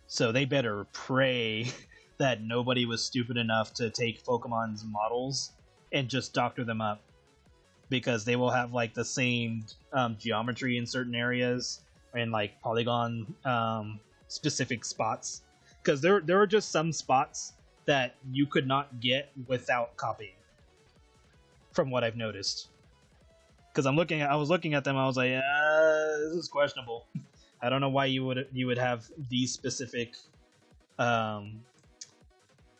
So they better pray that nobody was stupid enough to take Pokemon's models and just doctor them up, because they will have like the same geometry in certain areas and like polygon specific spots, because there are just some spots that you could not get without copying, from what I've noticed. Because I was looking at them, I was like, this is questionable. I don't know why you would have these specific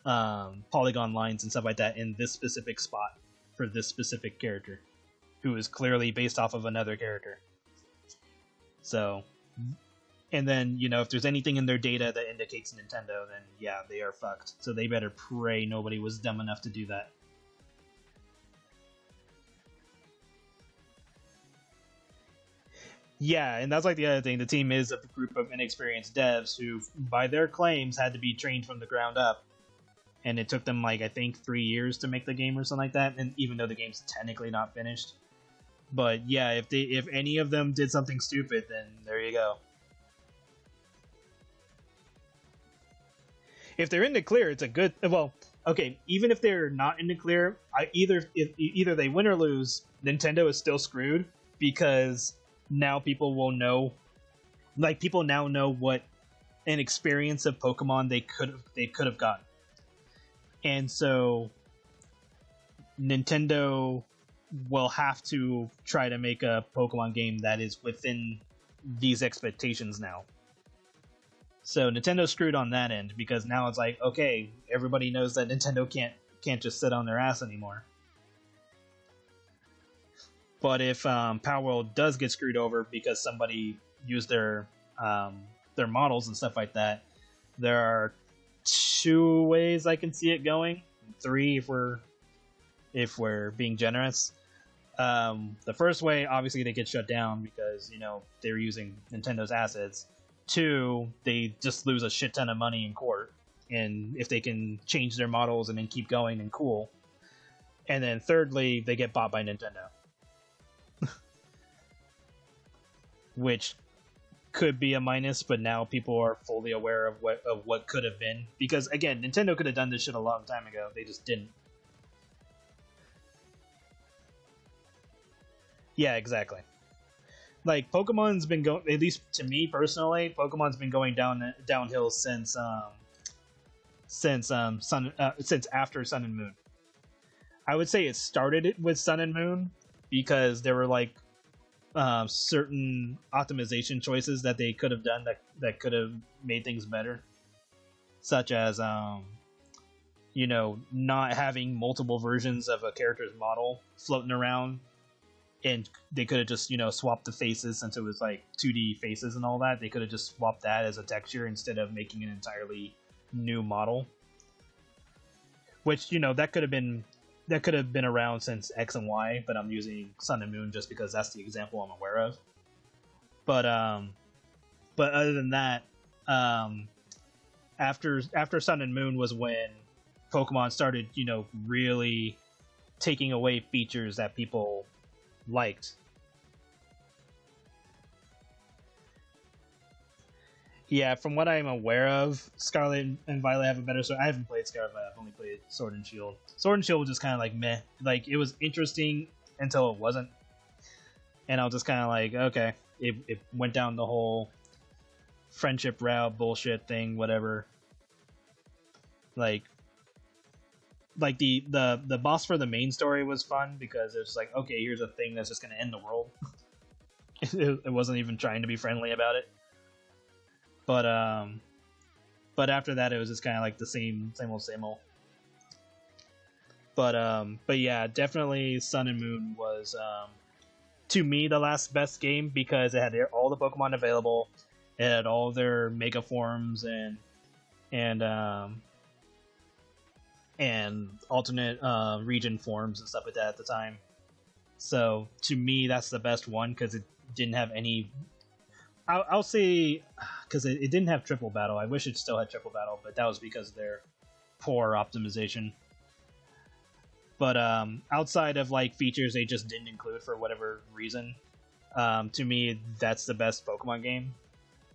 polygon lines and stuff like that in this specific spot for this specific character, who is clearly based off of another character. So, and then, if there's anything in their data that indicates Nintendo, then yeah, they are fucked. So they better pray nobody was dumb enough to do that. Yeah, and that's like the other thing. The team is a group of inexperienced devs who, by their claims, had to be trained from the ground up. And it took them, like, I think 3 years to make the game or something like that, and even though the game's technically not finished. But yeah, if any of them did something stupid, then there you go. If they're in the clear, it's a good... Well, okay, even if they're not in the clear, either they win or lose, Nintendo is still screwed, because now people will know... Like, people now know what an experience of Pokemon they could have gotten. And so Nintendo will have to try to make a Pokemon game that is within these expectations now. So Nintendo's screwed on that end, because now it's like, okay, everybody knows that Nintendo can't just sit on their ass anymore. But if Power World does get screwed over because somebody used their their models and stuff like that, there are two ways I can see it going. Three if we're being generous. The first way, obviously, they get shut down because they're using Nintendo's assets. Two, they just lose a shit ton of money in court, and if they can change their models and then keep going, then cool. And then thirdly, they get bought by Nintendo, which could be a minus, but now people are fully aware of what could have been. Because again, Nintendo could have done this shit a long time ago. They just didn't. Yeah, exactly. Like Pokemon's been going, at least to me personally, Pokemon's been going downhill since after Sun and Moon. I would say it started with Sun and Moon because there were like certain optimization choices that they could have done that could have made things better, such as not having multiple versions of a character's model floating around, and they could have just swapped the faces since it was like 2D faces and all that. They could have just swapped that as a texture instead of making an entirely new model, which that could have been around since X and Y, but I'm using Sun and Moon just because that's the example I'm aware of. But other than that, after Sun and Moon was when Pokemon started, really taking away features that people liked. Yeah, from what I'm aware of, Scarlet and Violet have a better story. I haven't played Scarlet and Violet, I've only played Sword and Shield. Sword and Shield was just kind of like meh. Like, it was interesting until it wasn't. And I was just kind of like, okay. It went down the whole friendship route, bullshit thing, whatever. Like the boss for the main story was fun because it's like, okay, here's a thing that's just going to end the world. It wasn't even trying to be friendly about it. But after that, it was just kind of like the same old. But yeah, definitely Sun and Moon was to me the last best game because it had all the Pokemon available, it had all their Mega forms and alternate region forms and stuff like that at the time. So to me, that's the best one because it didn't have any. I'll say because it didn't have triple battle. I wish it still had triple battle, but that was because of their poor optimization. But outside of like features they just didn't include for whatever reason, to me that's the best Pokemon game.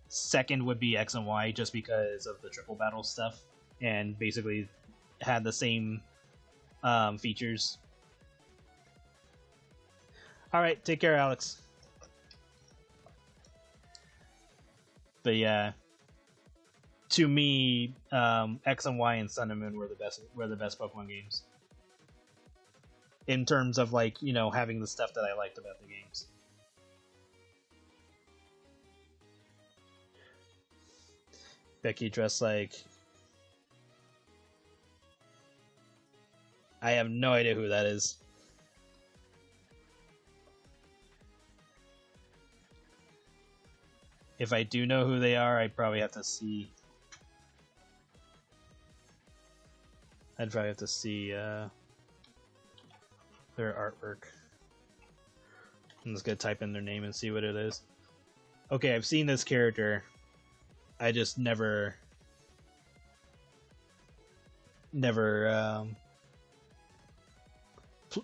Second would be X and Y just because of the triple battle stuff and basically had the same features. All right, take care, Alex. But yeah, to me, X and Y and Sun and Moon were the best Pokemon games in terms of like having the stuff that I liked about the games. Becky dressed like. I have no idea who that is. If I do know who they are, I'd probably have to see. I'd probably have to see their artwork. I'm just gonna type in their name and see what it is. Okay, I've seen this character. I just never.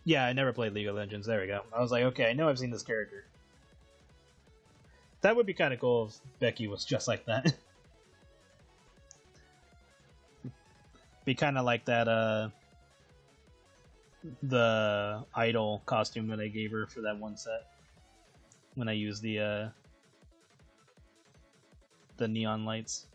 Yeah, I never played League of Legends. There we go. I was like, okay, I know I've seen this character. That would be kind of cool if Becky was just like that. Be kind of like that, the idol costume that I gave her for that one set. When I used the neon lights.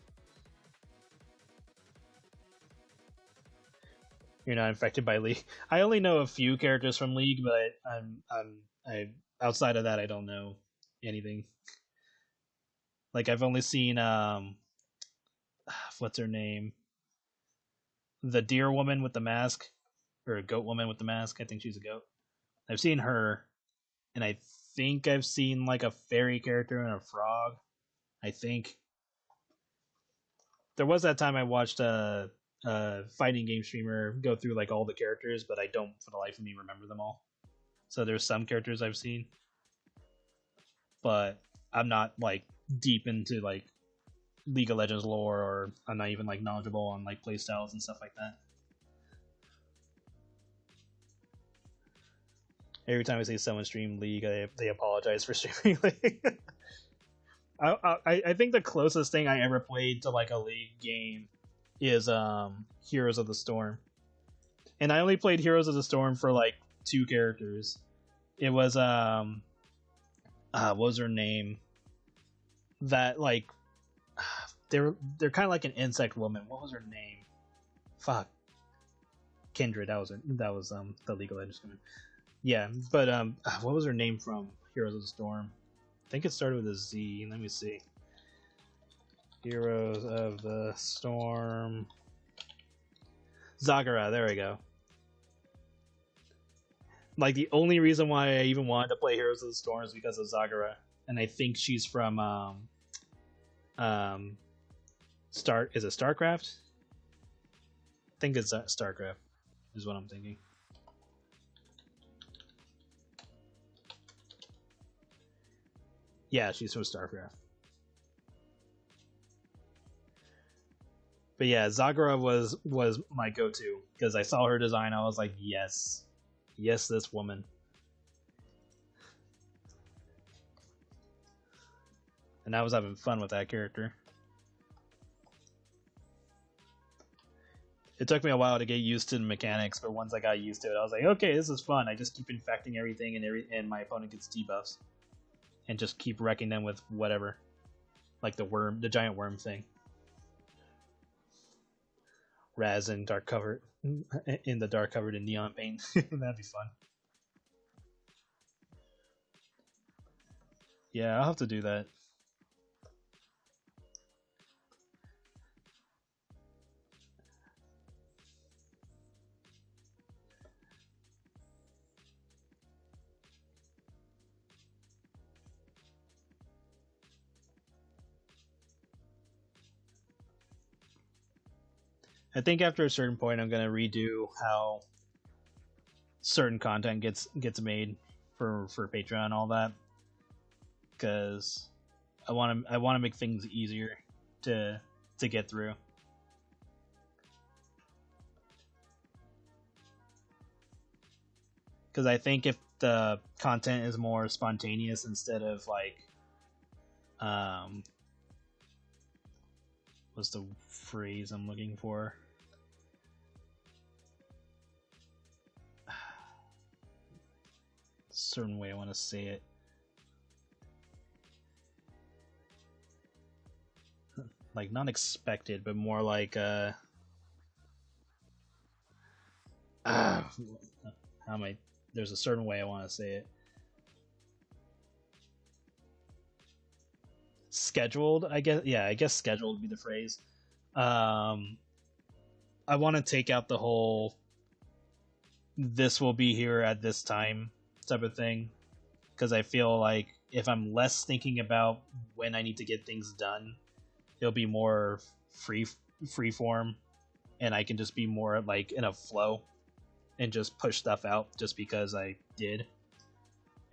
You're not infected by League. I only know a few characters from League, but I outside of that I don't know anything. Like I've only seen what's her name? The deer woman with the mask, or a goat woman with the mask. I think she's a goat. I've seen her, and I think I've seen like a fairy character and a frog. I think. There was that time I watched a fighting game streamer go through like all the characters, but I don't for the life of me remember them all. So there's some characters I've seen, but I'm not like deep into like League of Legends lore, or I'm not even like knowledgeable on like playstyles and stuff like that. Every time I see someone stream League, they apologize for streaming League. I think the closest thing I ever played to like a League game is Heroes of the Storm, and I only played Heroes of the Storm for like 2 characters. It was what was her name? That like they're kind of like an insect woman. What was her name? Fuck. Kindred. That was the League of Legends woman. Yeah, but what was her name from Heroes of the Storm? I think it started with a Z. Let me see. Heroes of the Storm. Zagara. There we go. Like the only reason why I even wanted to play Heroes of the Storm is because of Zagara, and I think she's from is it StarCraft? I think it's StarCraft is what I'm thinking. Yeah, she's from StarCraft. But yeah, Zagara was my go-to because I saw her design. I was like, yes, this woman. And I was having fun with that character. It took me a while to get used to the mechanics, but once I got used to it, I was like, okay, this is fun. I just keep infecting everything, and my opponent gets debuffs, and just keep wrecking them with whatever, like the giant worm thing. Raz in dark covered in the dark covered in neon paint. That'd be fun. Yeah, I'll have to do that. I think after a certain point, I'm gonna redo how certain content gets made for Patreon and all that, because I want to make things easier to get through. Because I think if the content is more spontaneous instead of like what's the phrase I'm looking for? Certain way I want to say it. Like not expected, but more like how am I? There's a certain way I want to say it. Scheduled, I guess. Yeah, I guess scheduled would be the phrase. I want to take out the whole "this will be here at this time" type of thing, because I feel like if I'm less thinking about when I need to get things done, it'll be more free form, and I can just be more like in a flow and just push stuff out just because I did,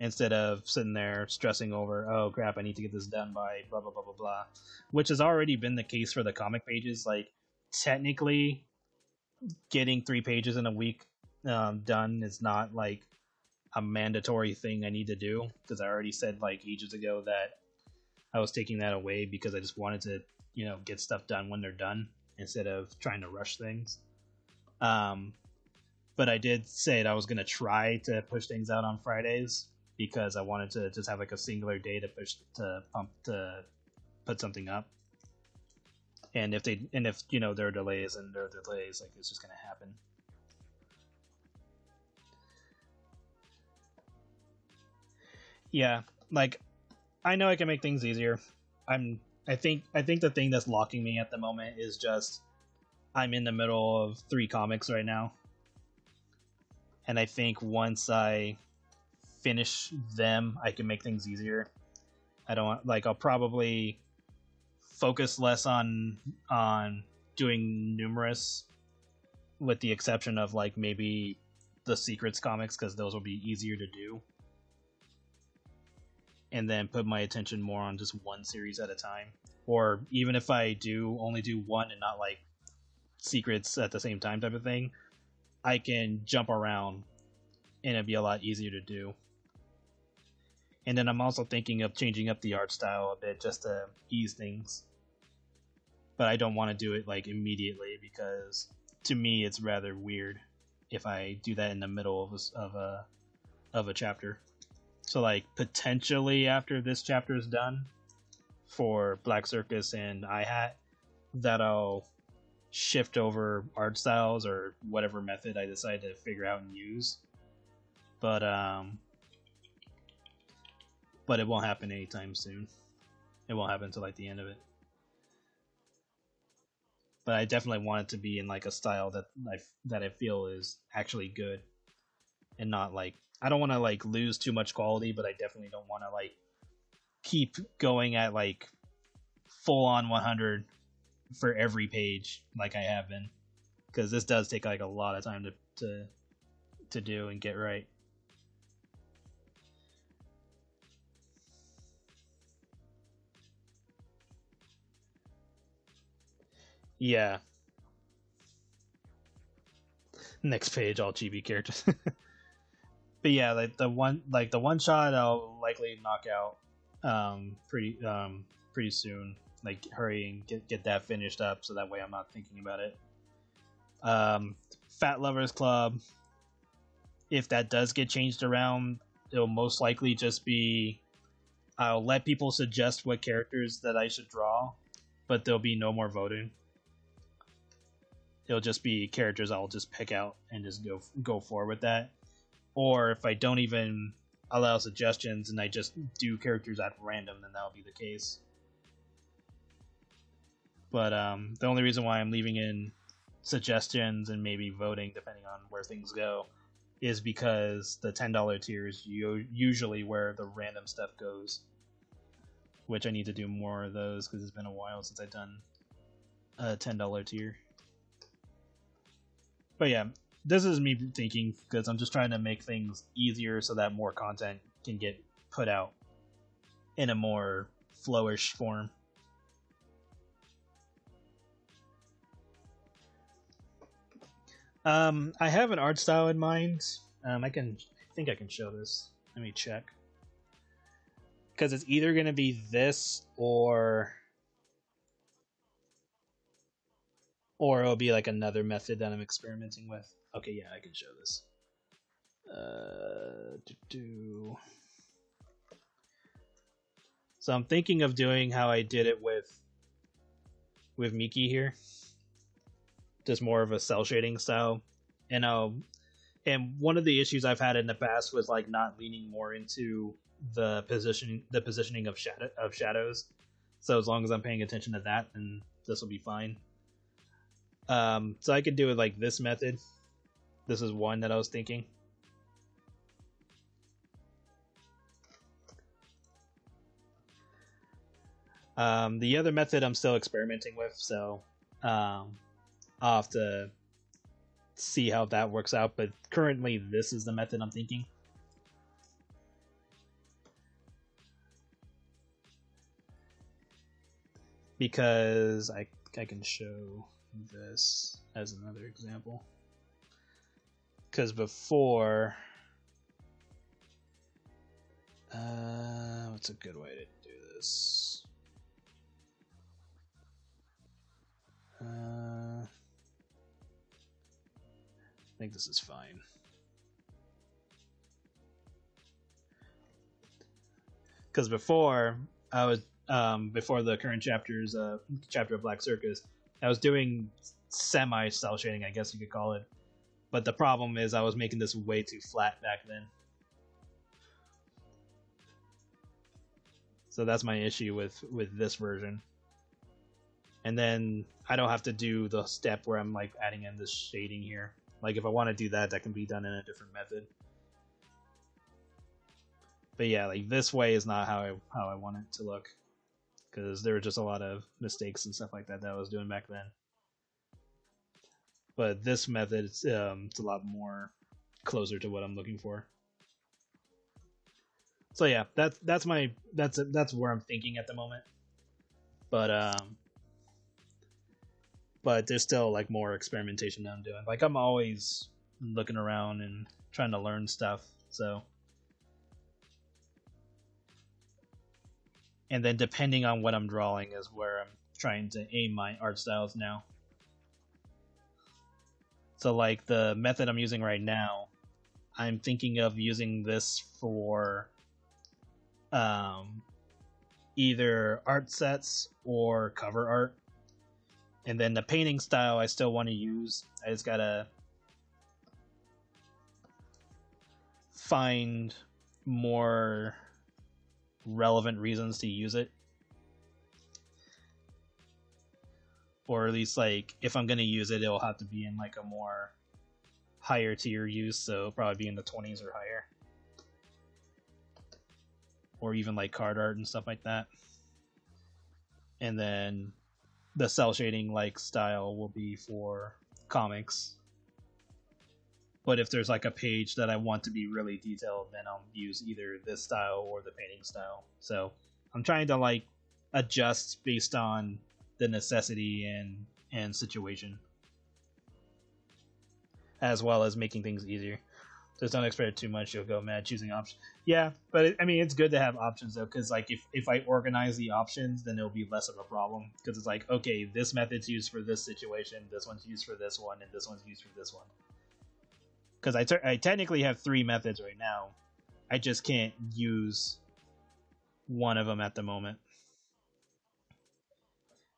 instead of sitting there stressing over, oh crap, I need to get this done by blah blah blah blah blah, which has already been the case for the comic pages. Like technically, getting 3 pages in a week done is not like a mandatory thing I need to do, because I already said like ages ago that I was taking that away because I just wanted to, get stuff done when they're done instead of trying to rush things. But I did say that I was going to try to push things out on Fridays because I wanted to just have like a singular day to put something up. And if there are delays, like it's just going to happen. Yeah, like I know I can make things easier. I think the thing that's locking me at the moment is just I'm in the middle of 3 comics right now. And I think once I finish them, I can make things easier. I'll probably focus less on doing numerous, with the exception of like maybe the Secrets comics, because those will be easier to do, and then put my attention more on just one series at a time. Or even if I do only do one and not like Secrets at the same time type of thing, I can jump around and it'd be a lot easier to do. And then I'm also thinking of changing up the art style a bit just to ease things. But I don't want to do it like immediately, because to me it's rather weird if I do that in the middle of a chapter. So like potentially after this chapter is done for Black Circus and iHat, that I'll shift over art styles or whatever method I decide to figure out and use. But it won't happen anytime soon. It won't happen until like the end of it. But I definitely want it to be in like a style that I feel is actually good, and not like, I don't want to like lose too much quality, but I definitely don't want to like keep going at like full on 100 for every page like I have been, because this does take like a lot of time to do and get right. Yeah. Next page, all chibi characters. But yeah, like the one shot I'll likely knock out pretty soon. Like hurry and get that finished up, so that way I'm not thinking about it. Fat Lovers Club, if that does get changed around, it'll most likely just be, I'll let people suggest what characters that I should draw, but there'll be no more voting. It'll just be characters I'll just pick out and just go forward with that. Or if I don't even allow suggestions and I just do characters at random, then that'll be the case. But the only reason why I'm leaving in suggestions and maybe voting, depending on where things go, is because the $10 tier is usually where the random stuff goes, which I need to do more of those because it's been a while since I've done a $10 tier. But yeah, this is me thinking, because I'm just trying to make things easier so that more content can get put out in a more flowish form. I have an art style in mind. I think I can show this. Let me check. Because it's either going to be this or it'll be like another method that I'm experimenting with. Okay, yeah, I can show this. So I'm thinking of doing how I did it with Miki here. Just more of a cell shading style. And one of the issues I've had in the past was like not leaning more into the positioning of shadows. So as long as I'm paying attention to that, then this will be fine. So I could do it like this method. This is one that I was thinking. The other method I'm still experimenting with, so I'll have to see how that works out. But currently, this is the method I'm thinking. Because I can show this as another example. Because before, what's a good way to do this? I think this is fine. Because before, I was before the current chapter of Black Circus, I was doing semi cell shading, I guess you could call it. But the problem is I was making this way too flat back then. So that's my issue with this version. And then I don't have to do the step where I'm like adding in this shading here. Like if I want to do that, that can be done in a different method. But yeah, like this way is not how I want it to look. because there were just a lot of mistakes and stuff like that I was doing back then. But this method, it's a lot more closer to what I'm looking for. So yeah, that's where I'm thinking at the moment. But there's still like more experimentation that I'm doing. Like I'm always looking around and trying to learn stuff. So, and then depending on what I'm drawing is where I'm trying to aim my art styles now. So like the method I'm using right now, I'm thinking of using this for either art sets or cover art. And then the painting style I still want to use. I just gotta find more relevant reasons to use it. Or at least, like, if I'm gonna use it, it'll have to be in like a more higher tier use, so it'll probably be in the 20s or higher. Or even like card art and stuff like that. And then the cell shading like style will be for comics. But if there's like a page that I want to be really detailed, then I'll use either this style or the painting style. So I'm trying to like adjust based on the necessity and situation, as well as making things easier. Just don't expect it too much, you'll go mad choosing options. Yeah, but I mean, it's good to have options though, because like if I organize the options, then it'll be less of a problem. Because it's like, okay, this method's used for this situation, this one's used for this one, and this one's used for this one. Because I technically have 3 methods right now. I just can't use one of them at the moment.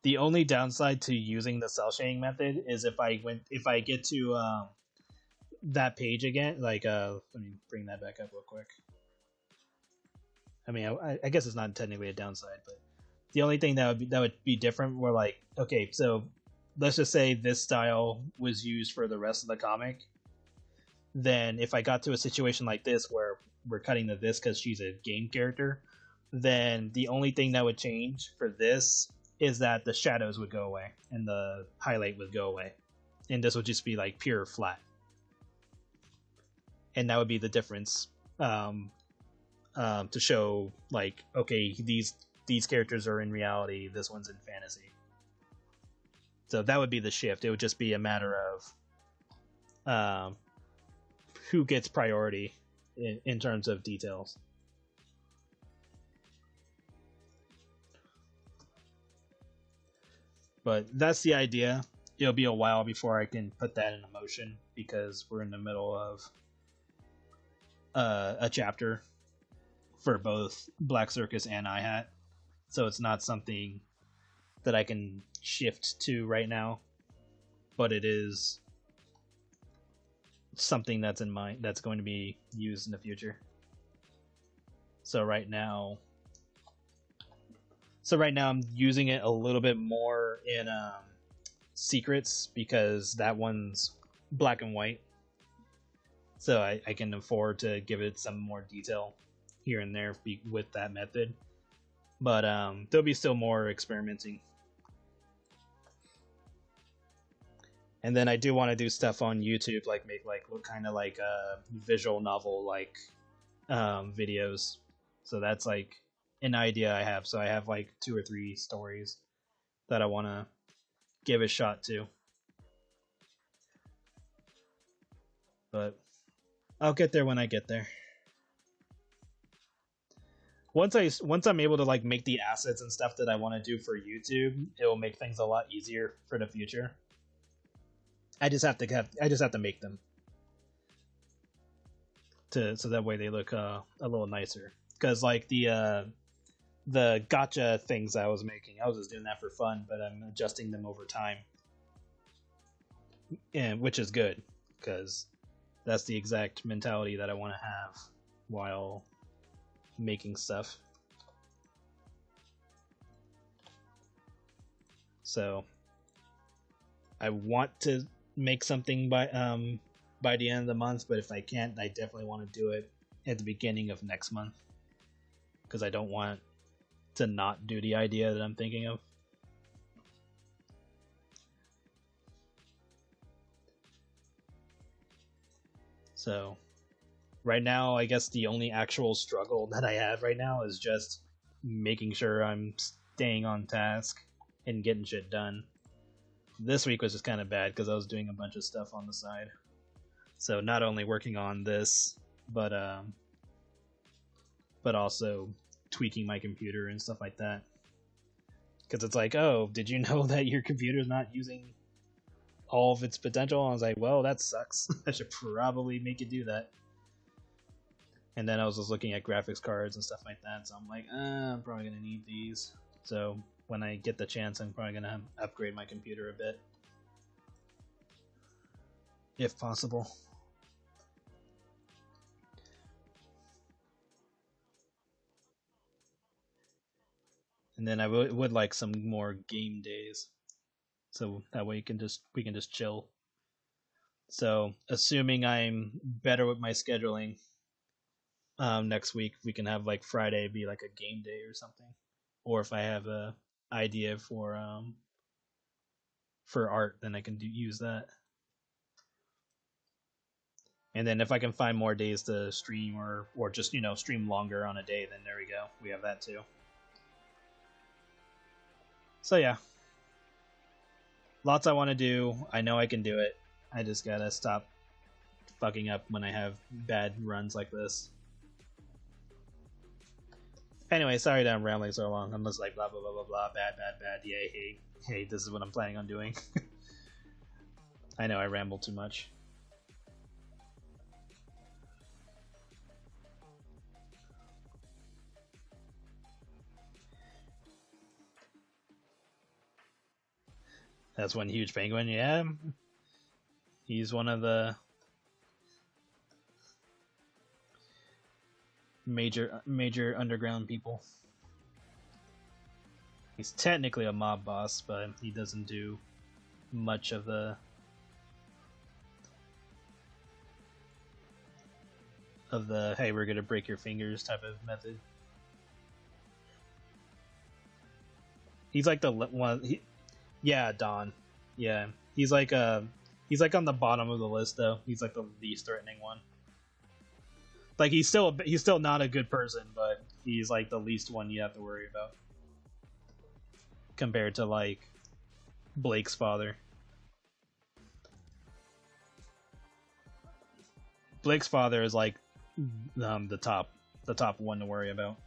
The only downside to using the cell shading method is if I get to that page again, like let me bring that back up real quick. I mean, I guess it's not technically a downside, but the only thing that would be different were like, okay, so let's just say this style was used for the rest of the comic. Then if I got to a situation like this where we're cutting to this because she's a game character, then the only thing that would change for this is that the shadows would go away and the highlight would go away, and this would just be like pure flat. And that would be the difference, to show like, okay, these characters are in reality, this one's in fantasy. So that would be the shift. It would just be a matter of who gets priority in terms of details. But that's the idea. It'll be a while before I can put that into motion because we're in the middle of a chapter for both Black Circus and iHat, so it's not something that I can shift to right now, but it is something that's in mind that's going to be used in the future. So right now I'm using it a little bit more in Secrets because that one's black and white. So I can afford to give it some more detail here and there with that method. But there'll be still more experimenting. And then I do want to do stuff on YouTube, like make like what kind of like visual novel like videos. So that's like an idea I have. So I have like 2 or 3 stories that I want to give a shot to. But I'll get there when I get there. Once I'm able to like make the assets and stuff that I want to do for YouTube, it will make things a lot easier for the future. I just have to make them so that way they look a little nicer. Because like the gotcha things I was making, I was just doing that for fun, but I'm adjusting them over time, and which is good because that's the exact mentality that I want to have while making stuff. So I want to make something by the end of the month, but if I can't, I definitely want to do it at the beginning of next month because I don't want to not do the idea that I'm thinking of. So right now, I guess the only actual struggle that I have right now is just making sure I'm staying on task and getting shit done. This week was just kind of bad because I was doing a bunch of stuff on the side. So not only working on this, but also tweaking my computer and stuff like that. Because it's like, oh, did you know that your computer's not using all of its potential? I was like, well, that sucks. I should probably make it do that. And then I was just looking at graphics cards and stuff like that, so I'm like, I'm probably going to need these. So when I get the chance, I'm probably going to upgrade my computer a bit. If possible. And then I would like some more game days. So that way we can just chill. So assuming I'm better with my scheduling, next week we can have like Friday be like a game day or something. Or if I have a idea for art, then I can use that. And then if I can find more days to stream or just, you know, stream longer on a day, then there we go. We have that too. So yeah. Lots I want to do. I know I can do it. I just gotta stop fucking up when I have bad runs like this. Anyway, sorry that I'm rambling so long. I'm just like blah blah blah blah blah, bad, yay, hey, this is what I'm planning on doing. I know I ramble too much. That's one huge penguin, yeah. He's one of the major underground people. He's technically a mob boss, but he doesn't do much of the hey, we're gonna break your fingers type of method. He's like the one. Yeah, Don. Yeah, he's like on the bottom of the list though. He's like the least threatening one. Like he's still not a good person, but he's like the least one you have to worry about compared to like Blake's father. Blake's father is like the top one to worry about.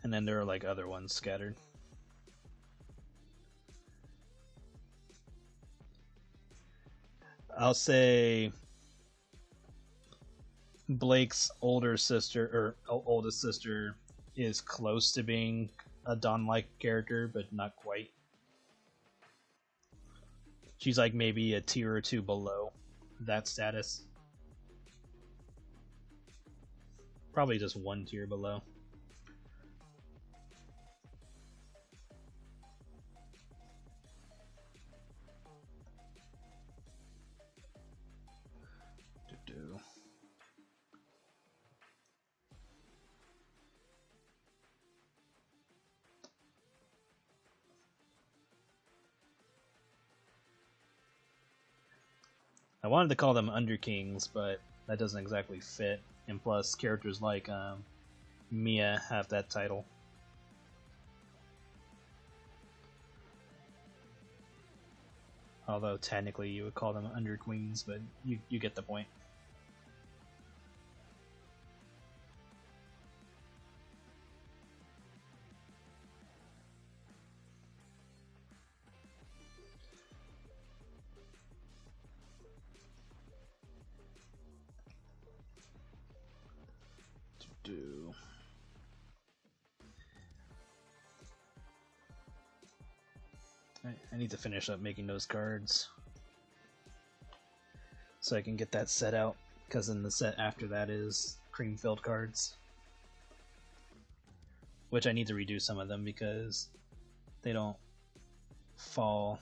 And then there are like other ones scattered. I'll say Blake's older sister or oldest sister is close to being a Dawn-like character, but not quite. She's like maybe a tier or two below that status. Probably just one tier below. I wanted to call them Underkings, but that doesn't exactly fit. And plus, characters like Mia have that title. Although technically you would call them Underqueens, but you get the point. I need to finish up making those cards so I can get that set out, because then the set after that is cream-filled cards, which I need to redo some of them because they don't fall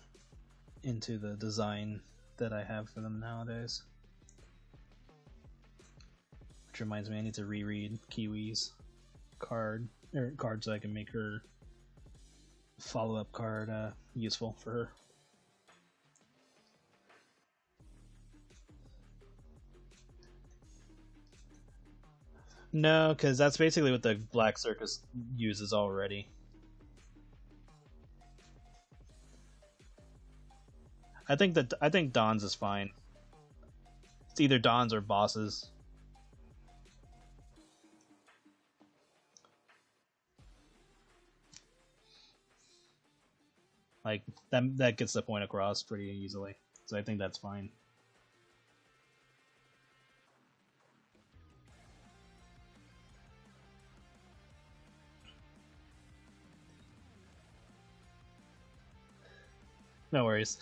into the design that I have for them nowadays. Which reminds me, I need to reread Kiwi's card so I can make her follow-up card useful for her. No, because that's basically what the Black Circus uses already. I think Don's is fine. It's either Don's or Boss's. Like that gets the point across pretty easily. So I think that's fine. No worries.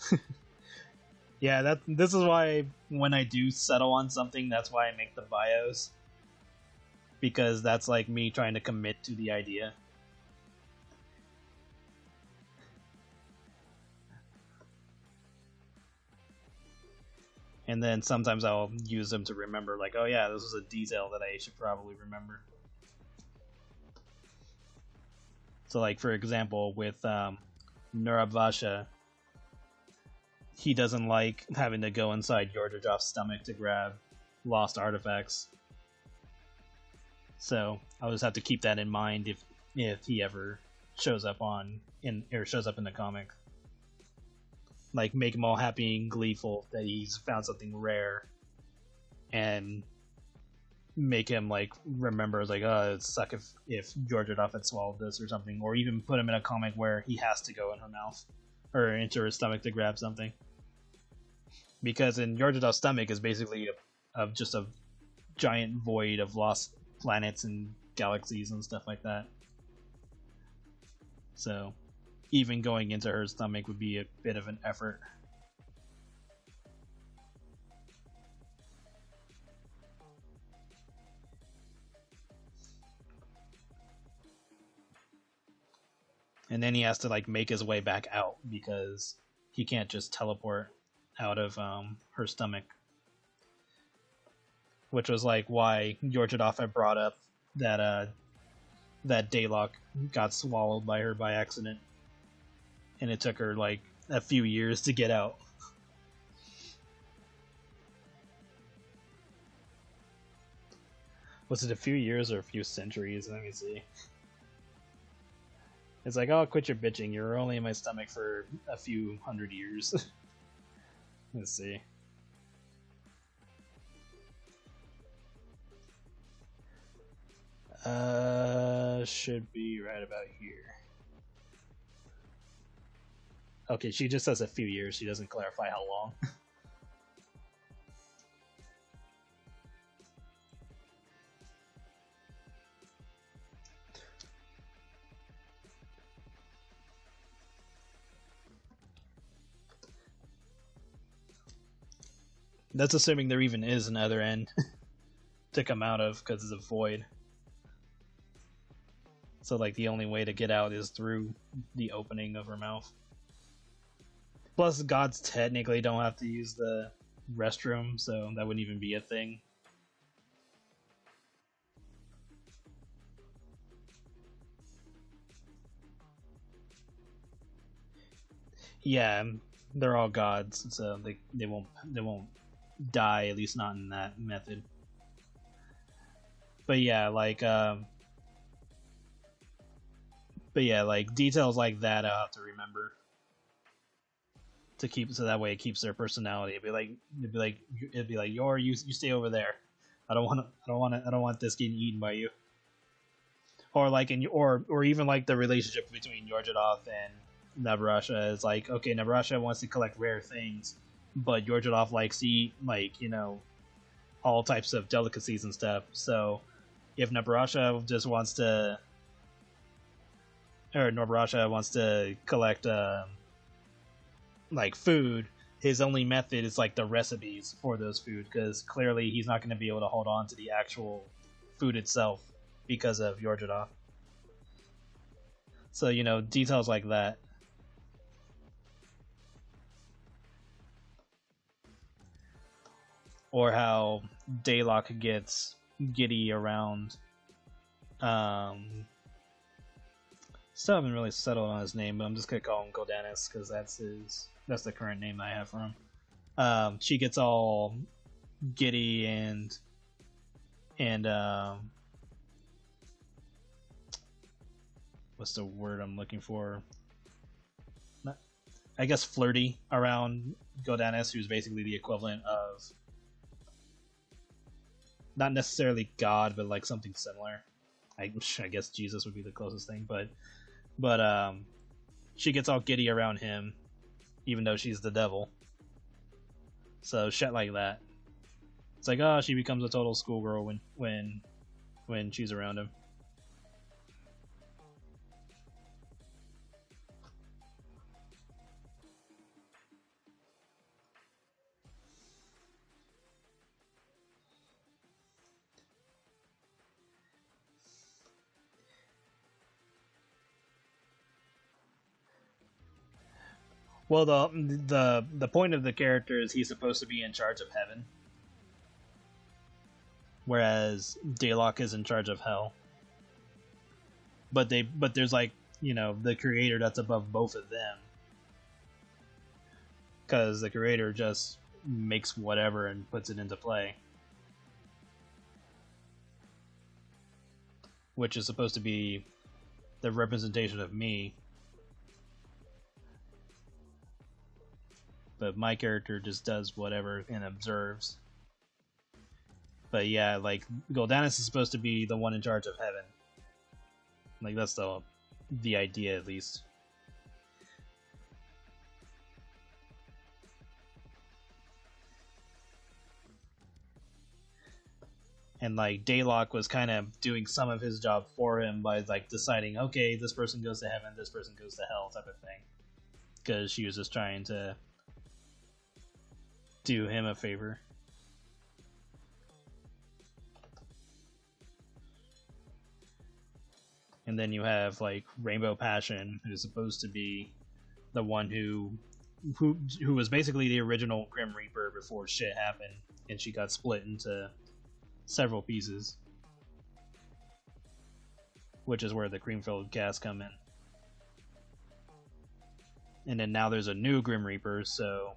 Yeah, this is why when I do settle on something, that's why I make the bios. Because that's like me trying to commit to the idea. And then sometimes I'll use them to remember, like, oh yeah, this was a detail that I should probably remember. So like, for example, with Nurabvasha, he doesn't like having to go inside Yordadov's stomach to grab lost artifacts. So I'll just have to keep that in mind if he ever shows up shows up in the comic. Like, make him all happy and gleeful that he's found something rare, and make him like remember, like, oh, it'd suck if Yordadov had swallowed this or something, or even put him in a comic where he has to go in her mouth or into her stomach to grab something. Because in Yordadov's stomach is basically just a giant void of lost planets and galaxies and stuff like that. So even going into her stomach would be a bit of an effort. And then he has to like make his way back out because he can't just teleport out of her stomach. Which was like why Yordadov had brought up that Daylock got swallowed by her by accident. And it took her like a few years to get out. Was it a few years or a few centuries? Let me see. It's like, oh, quit your bitching. You're only in my stomach for a few hundred years. Let's see. Should be right about here. Okay, she just says a few years. She doesn't clarify how long. That's assuming there even is an other end to come out of, because it's a void. So, like, the only way to get out is through the opening of her mouth. Plus, gods technically don't have to use the restroom, so that wouldn't even be a thing. Yeah, they're all gods, so they won't die, at least not in that method. But yeah, like details like that I have to remember to keep, so that way it keeps their personality. It'd be like you stay over there. I don't want this getting eaten by you. Or like or even like the relationship between Yordadov and Nabrasha is like, okay, Nabrasha wants to collect rare things, but Yordadov likes to eat, like, you know, all types of delicacies and stuff. So if Nabrasha just wants to, or Nabrasha wants to collect like food, his only method is like the recipes for those food, because clearly he's not going to be able to hold on to the actual food itself because of Yordadov. So, you know, details like that. or how Daylock gets giddy around. Still haven't really settled on his name, but I'm just gonna call him Goldanis because that's the current name I have for him. She gets all giddy and what's the word I'm looking for? I guess flirty around Goldanis, who's basically the equivalent of not necessarily God, but like something similar. I guess Jesus would be the closest thing, but she gets all giddy around him, even though she's the devil. So shit like that. It's like, oh, she becomes a total schoolgirl when she's around him. Well, the point of the character is he's supposed to be in charge of heaven, whereas Daylock is in charge of hell. But there's like, you know, the creator that's above both of them, because the creator just makes whatever and puts it into play, which is supposed to be the representation of me. But my character just does whatever and observes. But yeah, like, Goldanis is supposed to be the one in charge of heaven. Like, that's the idea, at least. And like, Daylock was kind of doing some of his job for him by like deciding, okay, this person goes to heaven, this person goes to hell, type of thing. Because she was just trying to do him a favor. And then you have like Rainbow Passion, who's supposed to be the one who was basically the original Grim Reaper before shit happened, and she got split into several pieces, which is where the Creamfield cast come in. And then now there's a new Grim Reaper, so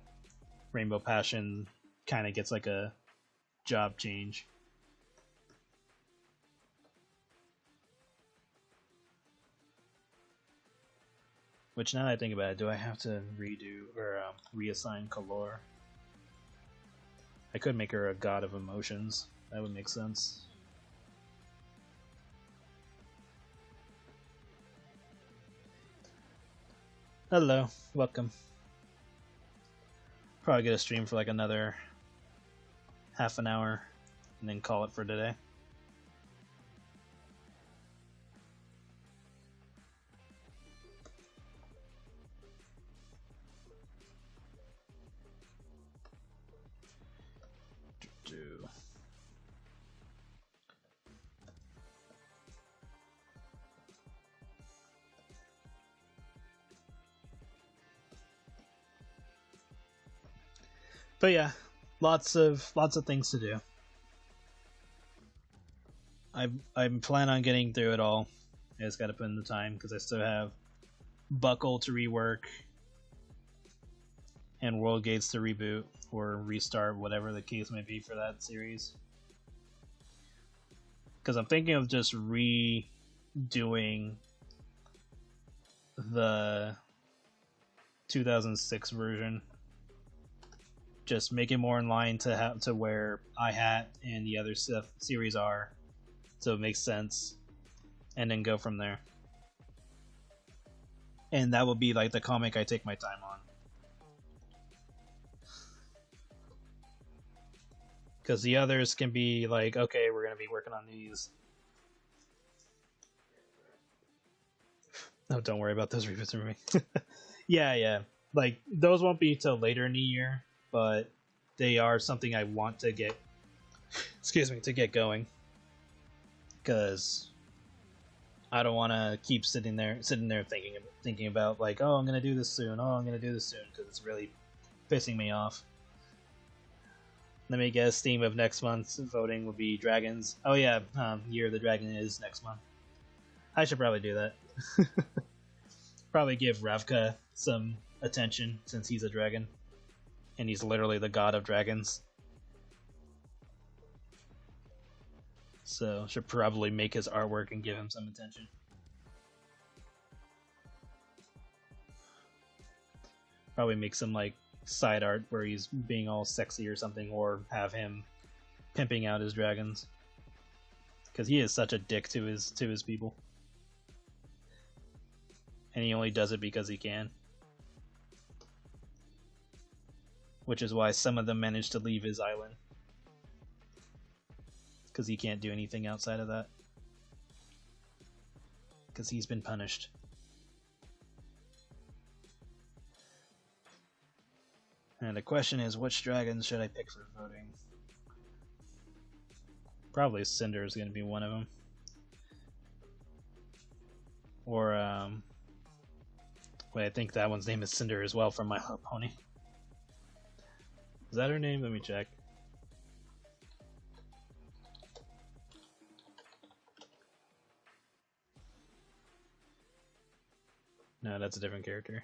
Rainbow Passion kind of gets like a job change. Which, now that I think about it, do I have to redo or reassign Kalor? I could make her a god of emotions. That would make sense. Hello, welcome. Probably get a stream for like another half an hour and then call it for today. But yeah, lots of things to do. I'm planning on getting through it all. I just got to put in the time because I still have Buckle to rework and World Gates to reboot or restart, whatever the case may be for that series. Because I'm thinking of just redoing the 2006 version. Just make it more in line to where I-Hat and the other stuff series are, so it makes sense, and then go from there. And that will be like the comic I take my time on, because the others can be like, okay, we're gonna be working on these. Oh, don't worry about those reboots for me. yeah, like those won't be till later in the year. But they are something I want to get, to get going, because I don't want to keep sitting there thinking about like, oh, I'm gonna do this soon, because it's really pissing me off. Let me guess, theme of next month's voting will be dragons. Oh yeah, Year of the Dragon is next month. I should probably do that. Probably give Ravka some attention since he's a dragon. And he's literally the god of dragons. So, should probably make his artwork and give him some attention. Probably make some, like, side art where he's being all sexy or something, or have him pimping out his dragons. Because he is such a dick to his people. And he only does it because he can. Which is why some of them manage to leave his island. Because he can't do anything outside of that. Because he's been punished. And the question is, which dragons should I pick for voting? Probably Cinder is going to be one of them. Or, wait, I think that one's name is Cinder as well from My Little Pony. Is that her name? Let me check. No, that's a different character.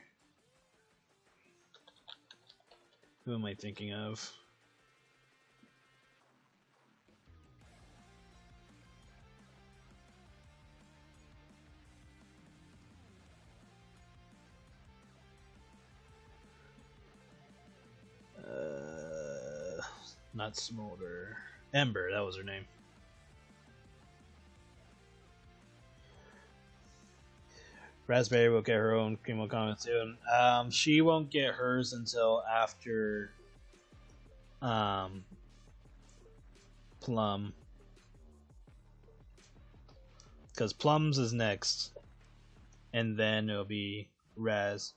Who am I thinking of? Not Smolder. Ember, that was her name. Raspberry will get her own Cream comment soon. She won't get hers until after Plum. Because Plum's is next. And then it'll be Raz.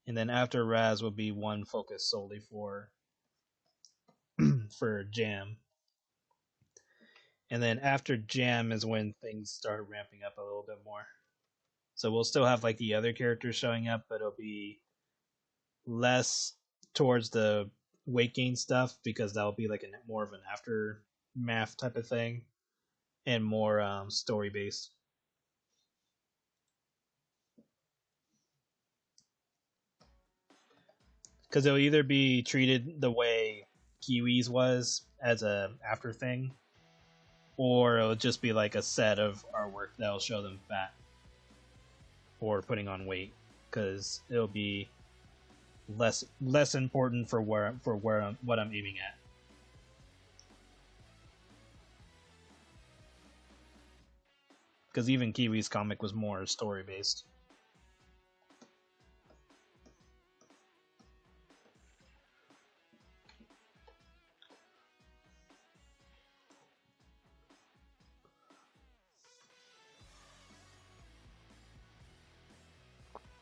And then after Raz will be one focus solely for for Jam. And then after Jam is when things start ramping up a little bit more. So we'll still have like the other characters showing up, but it'll be less towards the weight gain stuff because that'll be like more of an aftermath type of thing, and more story based. Because it'll either be treated the way Kiwi's was as a after thing, or it'll just be like a set of artwork that'll show them fat or putting on weight, because it'll be less important for what I'm aiming at. Because even Kiwi's comic was more story based.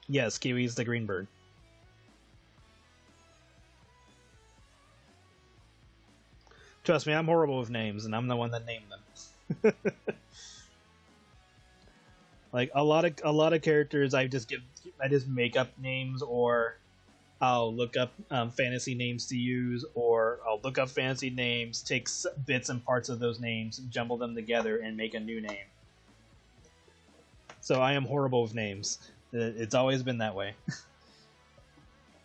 Yes, Kiwi's the green bird. Trust me, I'm horrible with names, and I'm the one that named them. Like a lot of characters, I just make up names, or I'll look up fantasy names to use, or I'll look up fantasy names, take bits and parts of those names, jumble them together, and make a new name. So I am horrible with names. It's always been that way.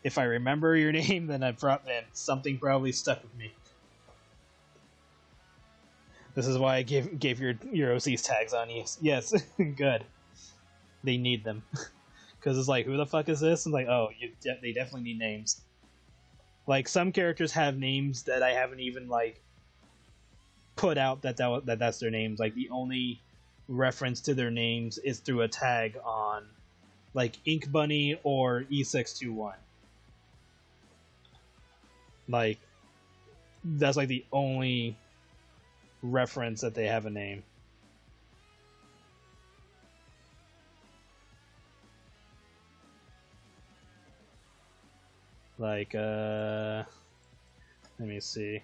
If I remember your name, then then something probably stuck with me. This is why I gave your OC's tags on you. Yes, good. They need them. Because it's like, who the fuck is this? And like, oh, they definitely need names. Like, some characters have names that I haven't even, like, put out that's their names. Like, the only reference to their names is through a tag on, like, Ink Bunny or E621. Like, that's, like, the only reference that they have a name. Like, let me see.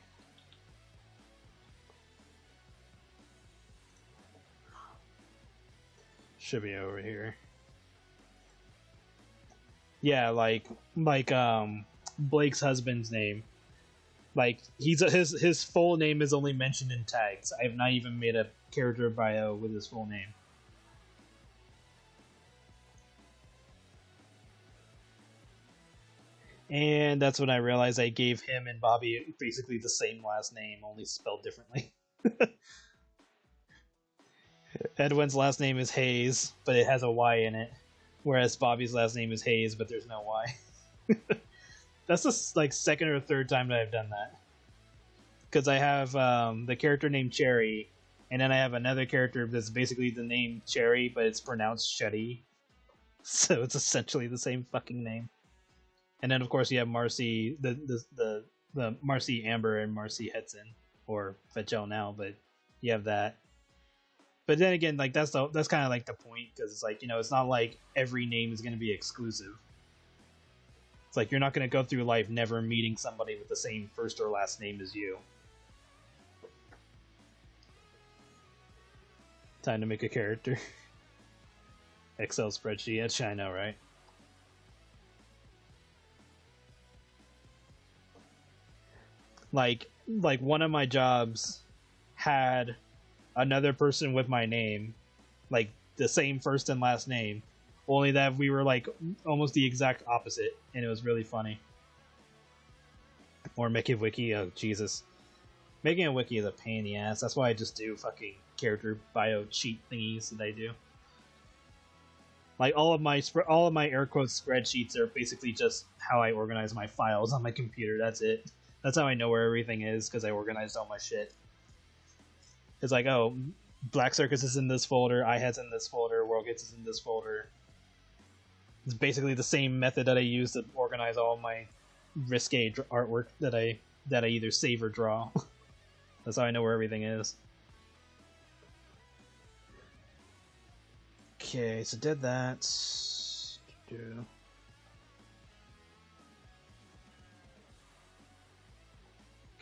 Should be over here. Yeah, like Blake's husband's name. Like, his full name is only mentioned in tags. I have not even made a character bio with his full name. And that's when I realized I gave him and Bobby basically the same last name, only spelled differently. Edwin's last name is Hayes, but it has a Y in it. Whereas Bobby's last name is Hayes, but there's no Y. That's the like second or third time that I've done that. Because I have the character named Cherry, and then I have another character that's basically the name Cherry, but it's pronounced Shetty. So it's essentially the same fucking name. And then of course you have Marcy, the Marcy Amber and Marcy Hetson, or Fetchel now, but you have that. But then again, like that's kind of like the point, because it's like, you know, it's not like every name is going to be exclusive. It's like you're not going to go through life never meeting somebody with the same first or last name as you. Time to make a character. Excel spreadsheet, that's I know, right? Like one of my jobs had another person with my name, like the same first and last name, only that we were like almost the exact opposite, and it was really funny. Or make a wiki. Oh Jesus, making a wiki is a pain in the ass. That's why I just do fucking character bio cheat thingies that I do. Like all of my air quotes spreadsheets are basically just how I organize my files on my computer. That's it. That's how I know where everything is, because I organized all my shit. It's like, oh, Black Circus is in this folder, iHead's in this folder, WorldGates is in this folder. It's basically the same method that I use to organize all my risque artwork that I either save or draw. That's how I know where everything is. Okay, so did that.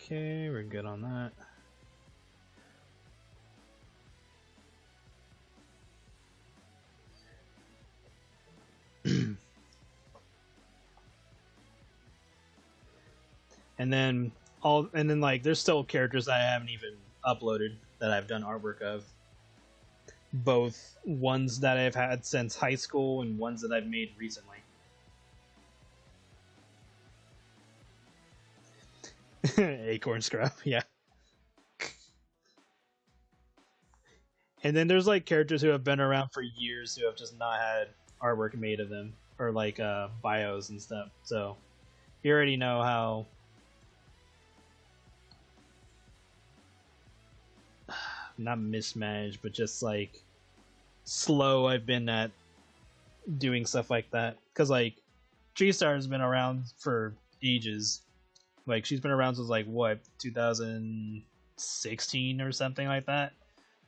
Okay, we're good on that. And then like there's still characters that I haven't even uploaded that I've done artwork of. Both ones that I've had since high school and ones that I've made recently. Acorn Scrub, yeah. And then there's like characters who have been around for years who have just not had artwork made of them, or like bios and stuff. So you already know how not mismanaged, but just like slow I've been at doing stuff like that. Because like G-Star has been around for ages. Like she's been around since like what, 2016 or something like that,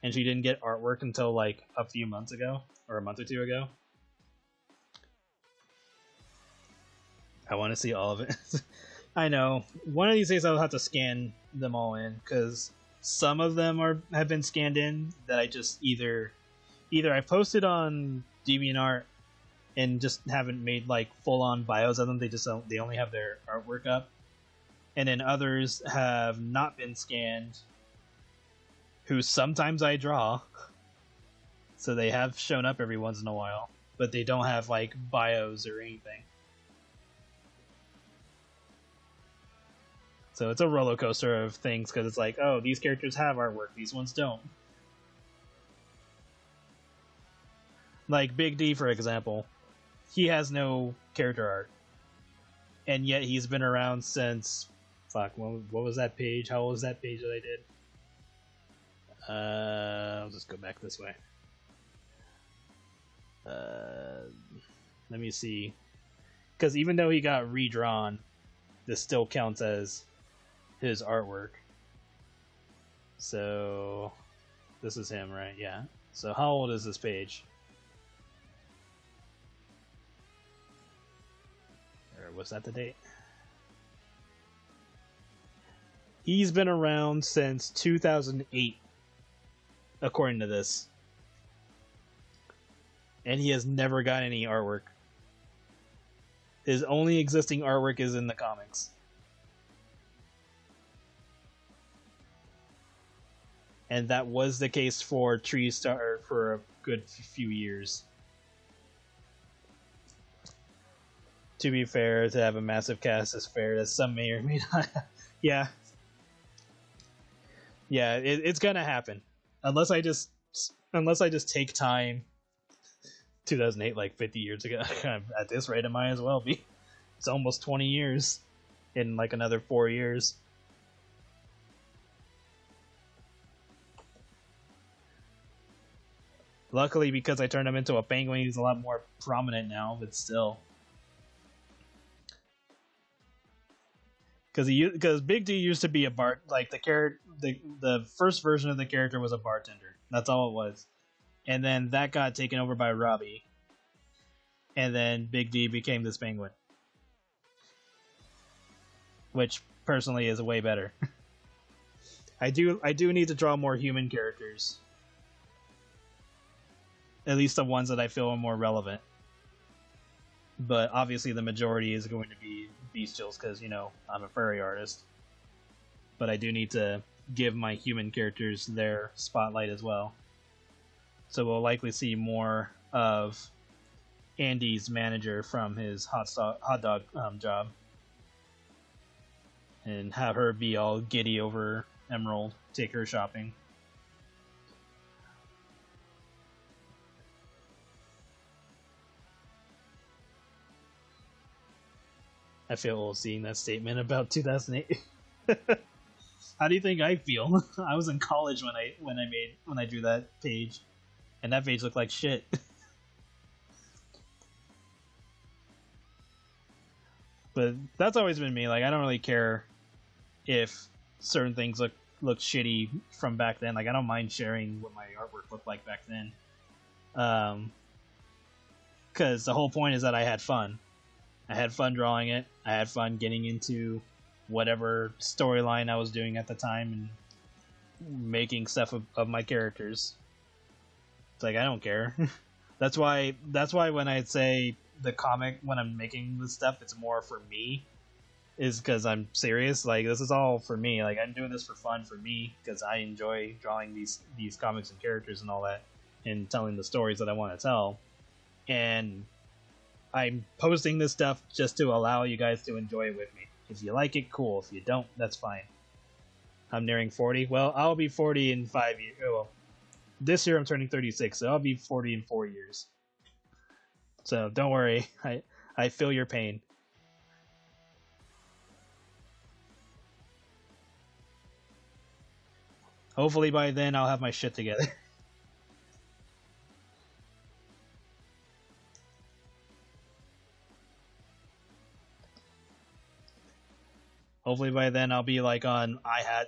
and she didn't get artwork until like a few months ago, or a month or two ago. I want to see all of it. I know. One of these days I'll have to scan them all in, because some of them have been scanned in that I just either I posted on DeviantArt and just haven't made like full-on bios of them. They only have their artwork up. And then others have not been scanned, who sometimes I draw. So they have shown up every once in a while, but they don't have like bios or anything. So it's a roller coaster of things, because it's like, oh, these characters have artwork, these ones don't. Like Big D, for example, he has no character art, and yet he's been around since, fuck, what was that page? How old was that page that I did? I'll just go back this way. Let me see, because even though he got redrawn, this still counts as his artwork. So this is him, right? Yeah. So how old is this page? Or was that the date? He's been around since 2008, according to this. And he has never got any artwork. His only existing artwork is in the comics. And that was the case for Tree Star for a good few years. To be fair, to have a massive cast is fair, as some may or may not. Yeah. Yeah, it's gonna happen. Unless I just take time. 2008, like 50 years ago. At this rate, it might as well be. It's almost 20 years in like another 4 years. Luckily, because I turned him into a penguin, he's a lot more prominent now, but still. Because Big D used to be a like the first version of the character was a bartender. That's all it was. And then that got taken over by Robbie. And then Big D became this penguin. Which personally is way better. I do need to draw more human characters. At least the ones that I feel are more relevant. But obviously the majority is going to be bestials because, you know, I'm a furry artist. But I do need to give my human characters their spotlight as well. So we'll likely see more of Andy's manager from his hot dog job. And have her be all giddy over Emerald, take her shopping. I feel old seeing that statement about 2008. How do you think I feel? I was in college when I drew that page, and that page looked like shit. But that's always been me. Like, I don't really care if certain things look shitty from back then. Like, I don't mind sharing what my artwork looked like back then. Because the whole point is that I had fun. I had fun drawing it. I had fun getting into whatever storyline I was doing at the time and making stuff of my characters. It's like, I don't care. That's why when I say the comic, when I'm making this stuff, it's more for me, is because I'm serious. Like, this is all for me. Like, I'm doing this for fun for me because I enjoy drawing these comics and characters and all that, and telling the stories that I want to tell. And I'm posting this stuff just to allow you guys to enjoy it with me. If you like it, cool. If you don't, that's fine. I'm nearing 40. Well, I'll be 40 in 5 years. Oh, well, this year I'm turning 36, so I'll be 40 in 4 years. So don't worry. I feel your pain. Hopefully by then I'll have my shit together. Hopefully by then I'll be like on iHat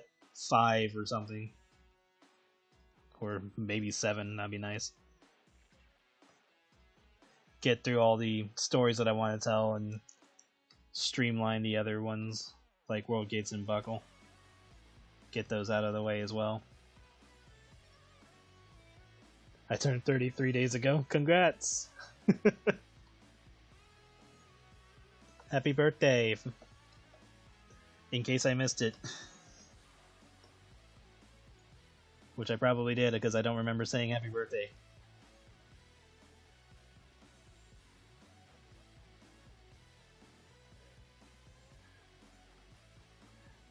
5 or something. Or maybe 7, that'd be nice. Get through all the stories that I want to tell and streamline the other ones, like World Gates and Buckle. Get those out of the way as well. I turned 33 days ago. Congrats! Happy birthday! In case I missed it. Which I probably did, because I don't remember saying happy birthday.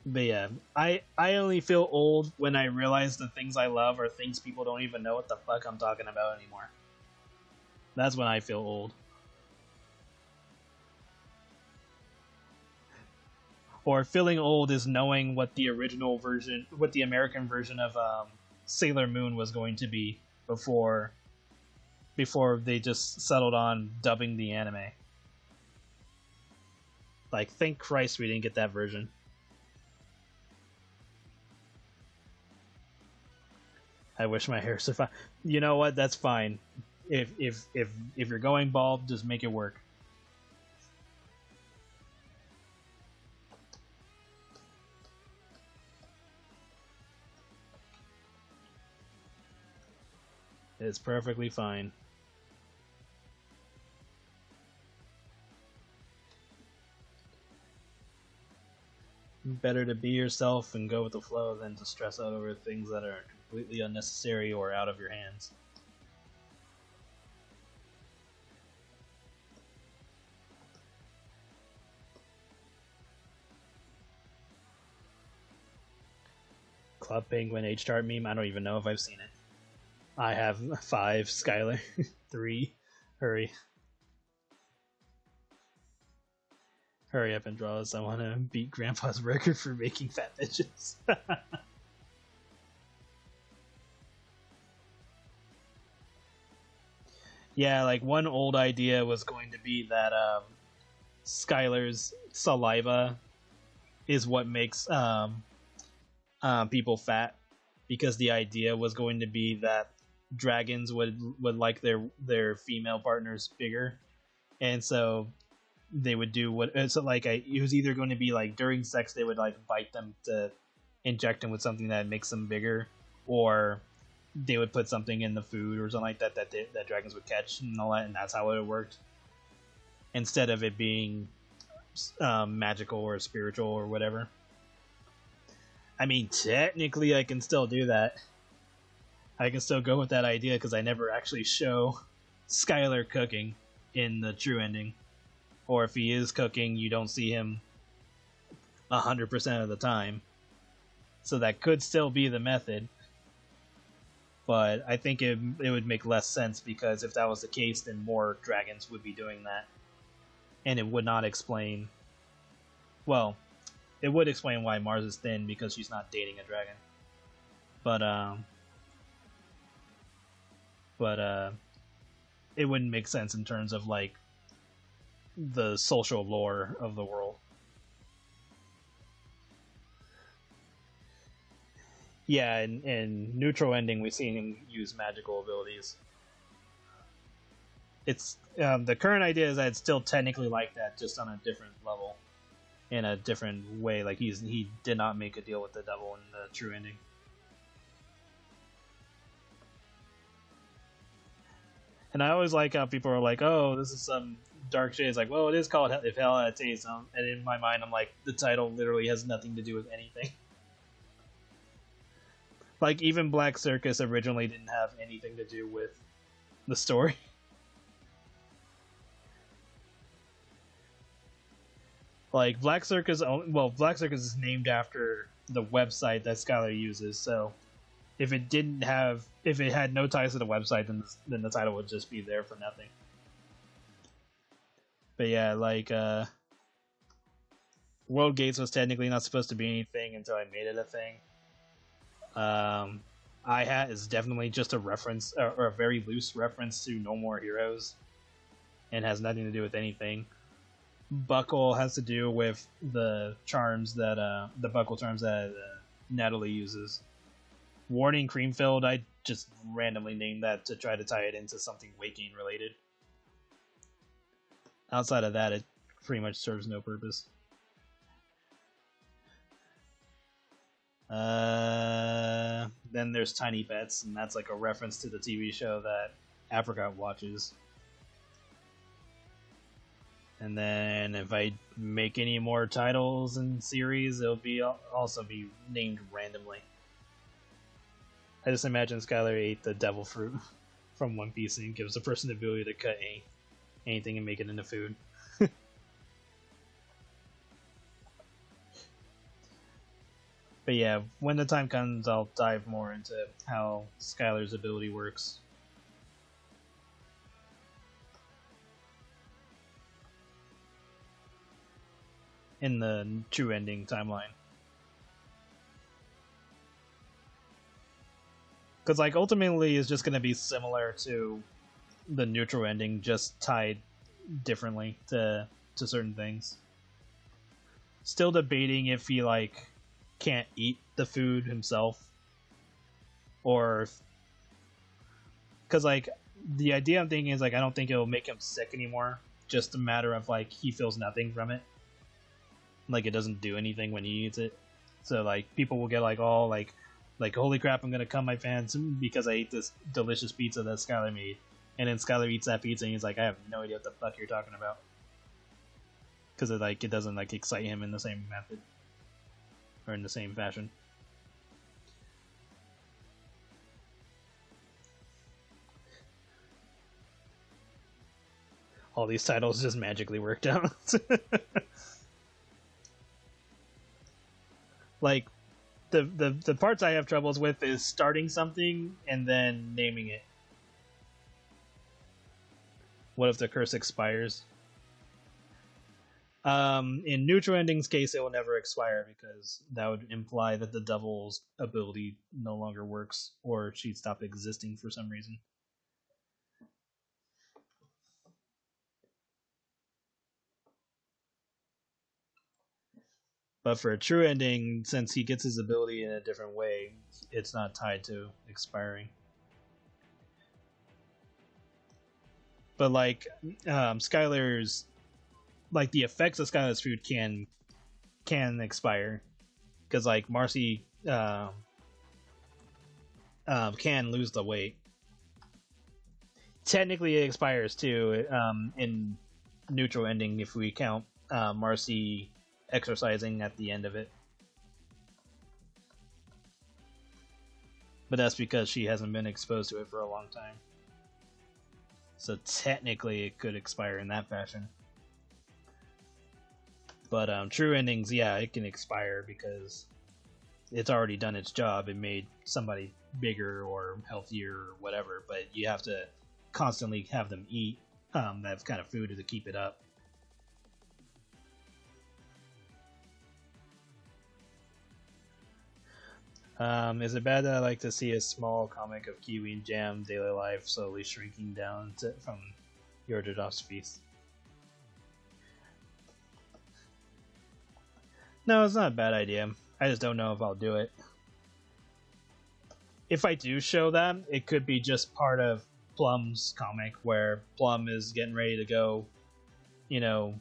But yeah, I only feel old when I realize the things I love are things people don't even know what the fuck I'm talking about anymore. That's when I feel old. Or feeling old is knowing what the original version, what the American version of Sailor Moon was going to be before they just settled on dubbing the anime. Like, thank Christ we didn't get that version. I wish my hair survived. You know what? That's fine. If you're going bald, just make it work. It's perfectly fine. Better to be yourself and go with the flow than to stress out over things that are completely unnecessary or out of your hands. Club Penguin H-Chart meme, I don't even know if I've seen it. I have 5, Skylar. 3. Hurry. Hurry up and draw us. I want to beat Grandpa's record for making fat bitches. Yeah, like one old idea was going to be that Skylar's saliva is what makes people fat, because the idea was going to be that dragons would like their female partners bigger, and so they would do what. So like, it was either going to be like during sex they would like bite them to inject them with something that makes them bigger, or they would put something in the food or something like that that dragons would catch and all that, and that's how it worked. Instead of it being magical or spiritual or whatever. I mean, technically, I can still do that. I can still go with that idea because I never actually show Skylar cooking in the true ending. Or if he is cooking, you don't see him 100% of the time. So that could still be the method. But I think it would make less sense, because if that was the case, then more dragons would be doing that. And it would not explain... Well, it would explain why Mars is thin, because she's not dating a dragon. But it wouldn't make sense in terms of, like, the social lore of the world. Yeah, in neutral ending, we've seen him use magical abilities. It's the current idea is that it's still technically like that, just on a different level, in a different way. Like he did not make a deal with the devil in the true ending. And I always like how people are like, "Oh, this is some dark shade." It's like, well, it is called If Hell Had a Taste, and in my mind, I'm like, the title literally has nothing to do with anything. Like, even Black Circus originally didn't have anything to do with the story. Like, Black Circus is named after the website that Skylar uses, so if it had no ties to the website, then the title would just be there for nothing. But yeah, like, World Gates was technically not supposed to be anything until I made it a thing. I-Hat is definitely just a reference, or a very loose reference to No More Heroes, and has nothing to do with anything. Buckle has to do with the charms that, the buckle charms that Natalie uses. Warning Creamfield, I just randomly named that to try to tie it into something weight gain related. Outside of that, it pretty much serves no purpose. Then there's Tiny Pets, and that's like a reference to the TV show that Apricot watches. And then if I make any more titles and series, it'll also be named randomly. I just imagine Skylar ate the devil fruit from One Piece and gives the person the ability to cut anything and make it into food. But yeah, when the time comes, I'll dive more into how Skylar's ability works. In the true ending timeline. Because, like, ultimately it's just going to be similar to the neutral ending, just tied differently to certain things. Still debating if he, like, can't eat the food himself, or because, like, the idea I'm thinking is, like, I don't think it'll make him sick anymore, just a matter of, like, he feels nothing from it, like, it doesn't do anything when he eats it. So, like, people will get like all like holy crap, I'm gonna cum my pants because I ate this delicious pizza that Skylar made, and then Skylar eats that pizza and he's like, I have no idea what the fuck you're talking about, because it doesn't like excite him in the same method. or in the same fashion. All these titles just magically worked out. Like, the parts I have troubles with is starting something and then naming it. What if the curse expires? In Neutral Ending's case, it will never expire because that would imply that the devil's ability no longer works, or she stopped existing for some reason. But for a true ending, since he gets his ability in a different way, it's not tied to expiring. But like Skylar's, like the effects of Skylar's food can expire, because like Marcy can lose the weight. Technically, it expires too in Neutral Ending if we count Marcy exercising at the end of it. But that's because she hasn't been exposed to it for a long time. So technically it could expire in that fashion. But True Endings, yeah, it can expire because it's already done its job. It made somebody bigger or healthier or whatever, but you have to constantly have them eat that kind of food to keep it up. Is it bad that I like to see a small comic of Kiwi and Jam daily life slowly shrinking down from your feast? No, it's not a bad idea. I just don't know if I'll do it. If I do show that, it could be just part of Plum's comic where Plum is getting ready to go, you know,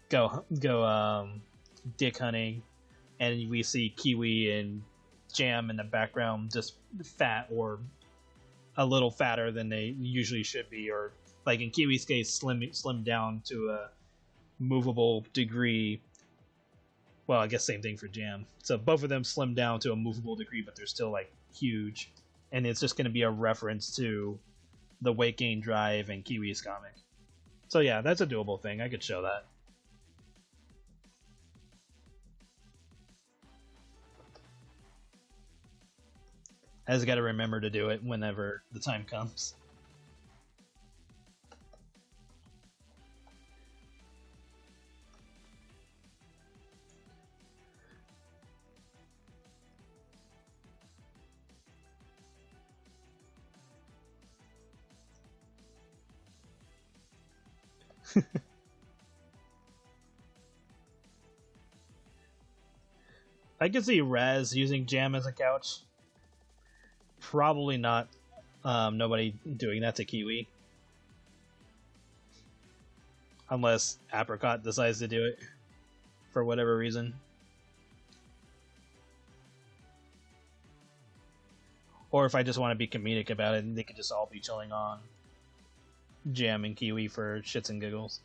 go dick hunting, and we see Kiwi and Jam in the background just fat or a little fatter than they usually should be, or like in Kiwi's case, slim down to a movable degree. Well, I guess same thing for Jam. So both of them slim down to a movable degree, but they're still like huge, and it's just going to be a reference to the weight gain drive in Kiwi's comic. So yeah, that's a doable thing. I could show that. I just got to remember to do it whenever the time comes. I could see Raz using Jam as a couch. Probably not nobody doing that to Kiwi. Unless Apricot decides to do it for whatever reason. Or if I just want to be comedic about it, they could just all be chilling on Jam and Kiwi for shits and giggles.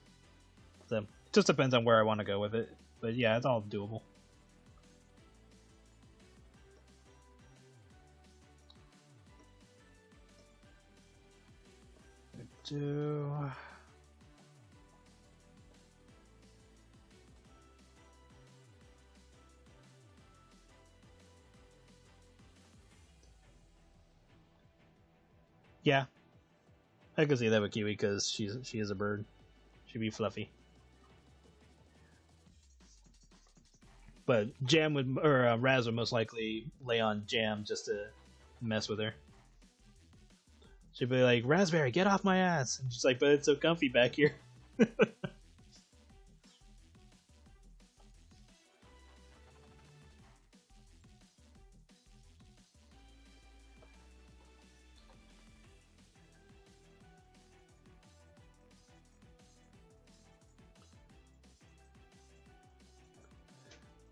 So, it just depends on where I want to go with it. But yeah, it's all doable. Yeah, I could see that with Kiwi because she is a bird. She'd be fluffy. But Jam would, or Raz would most likely lay on Jam just to mess with her. She'd be like, "Raspberry, get off my ass!" And she's like, "But it's so comfy back here."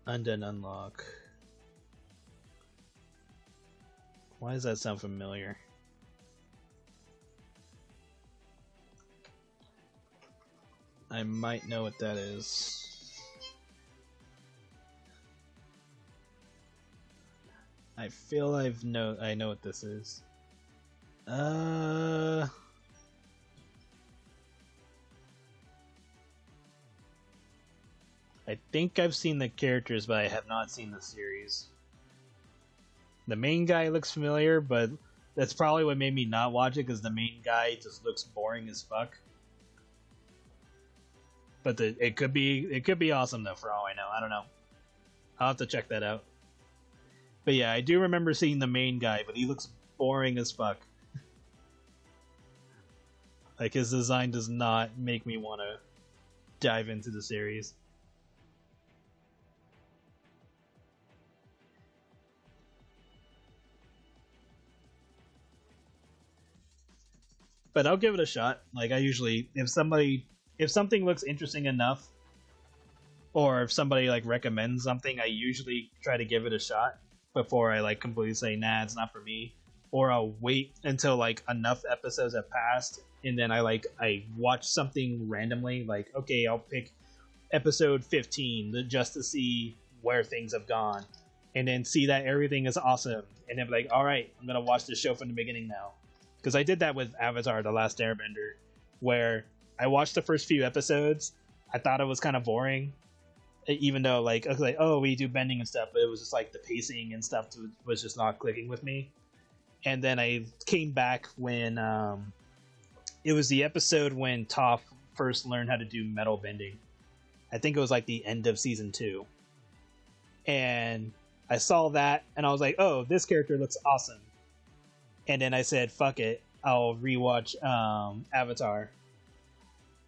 Undone unlock. Why does that sound familiar? I might know what that is. I feel I know what this is. I think I've seen the characters, but I have not seen the series. The main guy looks familiar, but that's probably what made me not watch it, because the main guy just looks boring as fuck. But it could be awesome though, for all I know. I don't know. I'll have to check that out. But yeah, I do remember seeing the main guy, but he looks boring as fuck. Like, his design does not make me want to dive into the series. But I'll give it a shot. Like, I usually, if something looks interesting enough, or if somebody like recommends something, I usually try to give it a shot before I like completely say, nah, it's not for me. Or I'll wait until like enough episodes have passed, and then I watch something randomly. Like, okay, I'll pick episode 15 just to see where things have gone, and then see that everything is awesome, and then be like, all right, I'm gonna watch this show from the beginning now. Because I did that with Avatar: The Last Airbender, where I watched the first few episodes. I thought it was kind of boring, even though like I was like, oh, we do bending and stuff, but it was just like the pacing and stuff was just not clicking with me. And then I came back when it was the episode when Toph first learned how to do metal bending. I think it was like the end of season 2. And I saw that and I was like, oh, this character looks awesome. And then I said, fuck it, I'll rewatch Avatar.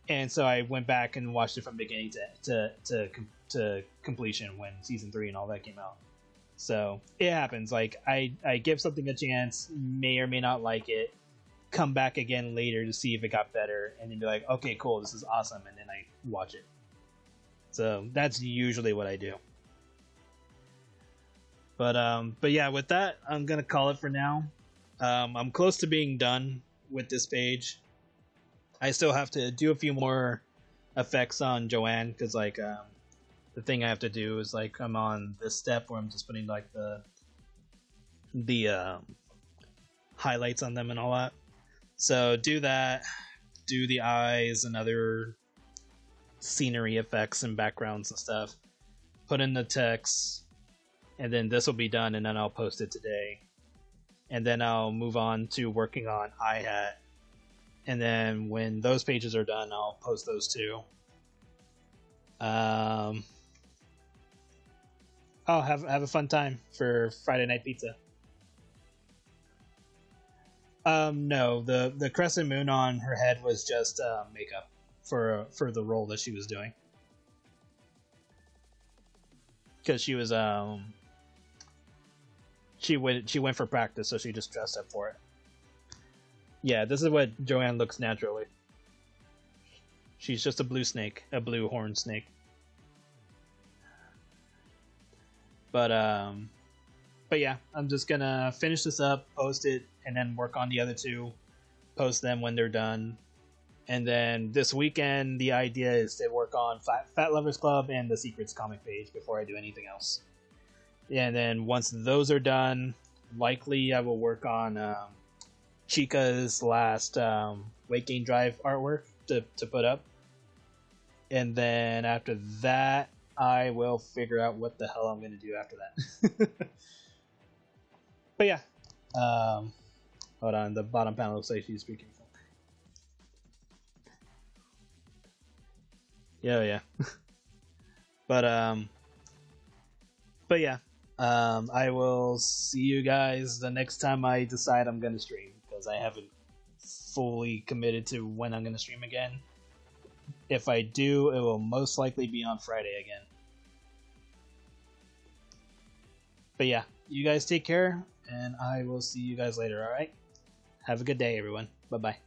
And so I went back and watched it from beginning to completion when season 3 and all that came out. So it happens. Like, I give something a chance, may or may not like it, come back again later to see if it got better, and then be like, okay, cool, this is awesome, and then I watch it. So that's usually what I do. But yeah, with that, I'm gonna call it for now. I'm close to being done with this page. I still have to do a few more effects on Joanne, because like the thing I have to do is like I'm on this step where I'm just putting like the highlights on them and all that. So do that, do the eyes and other scenery effects and backgrounds and stuff. Put in the text, and then this will be done, and then I'll post it today. And then I'll move on to working on hi-hat. And then when those pages are done, I'll post those too. Oh, have a fun time for Friday Night Pizza. No, the crescent moon on her head was just makeup for the role that she was doing. Because she was she went for practice, so she just dressed up for it. Yeah, this is what Joanne looks naturally. She's just a blue snake, a blue horn snake. But yeah, I'm just gonna finish this up, post it, and then work on the other two, post them when they're done. And then this weekend, the idea is to work on Fat Lovers Club and the Secrets comic page before I do anything else. And then once those are done, likely I will work on Chica's last weight gain drive artwork to put up. And then after that, I will figure out what the hell I'm going to do after that. But yeah. Hold on, the bottom panel looks like she's speaking. Yeah. But yeah. I will see you guys the next time I decide I'm going to stream, because I haven't fully committed to when I'm going to stream again. If I do, it will most likely be on Friday again. But yeah, you guys take care, and I will see you guys later, alright? Have a good day, everyone. Bye-bye.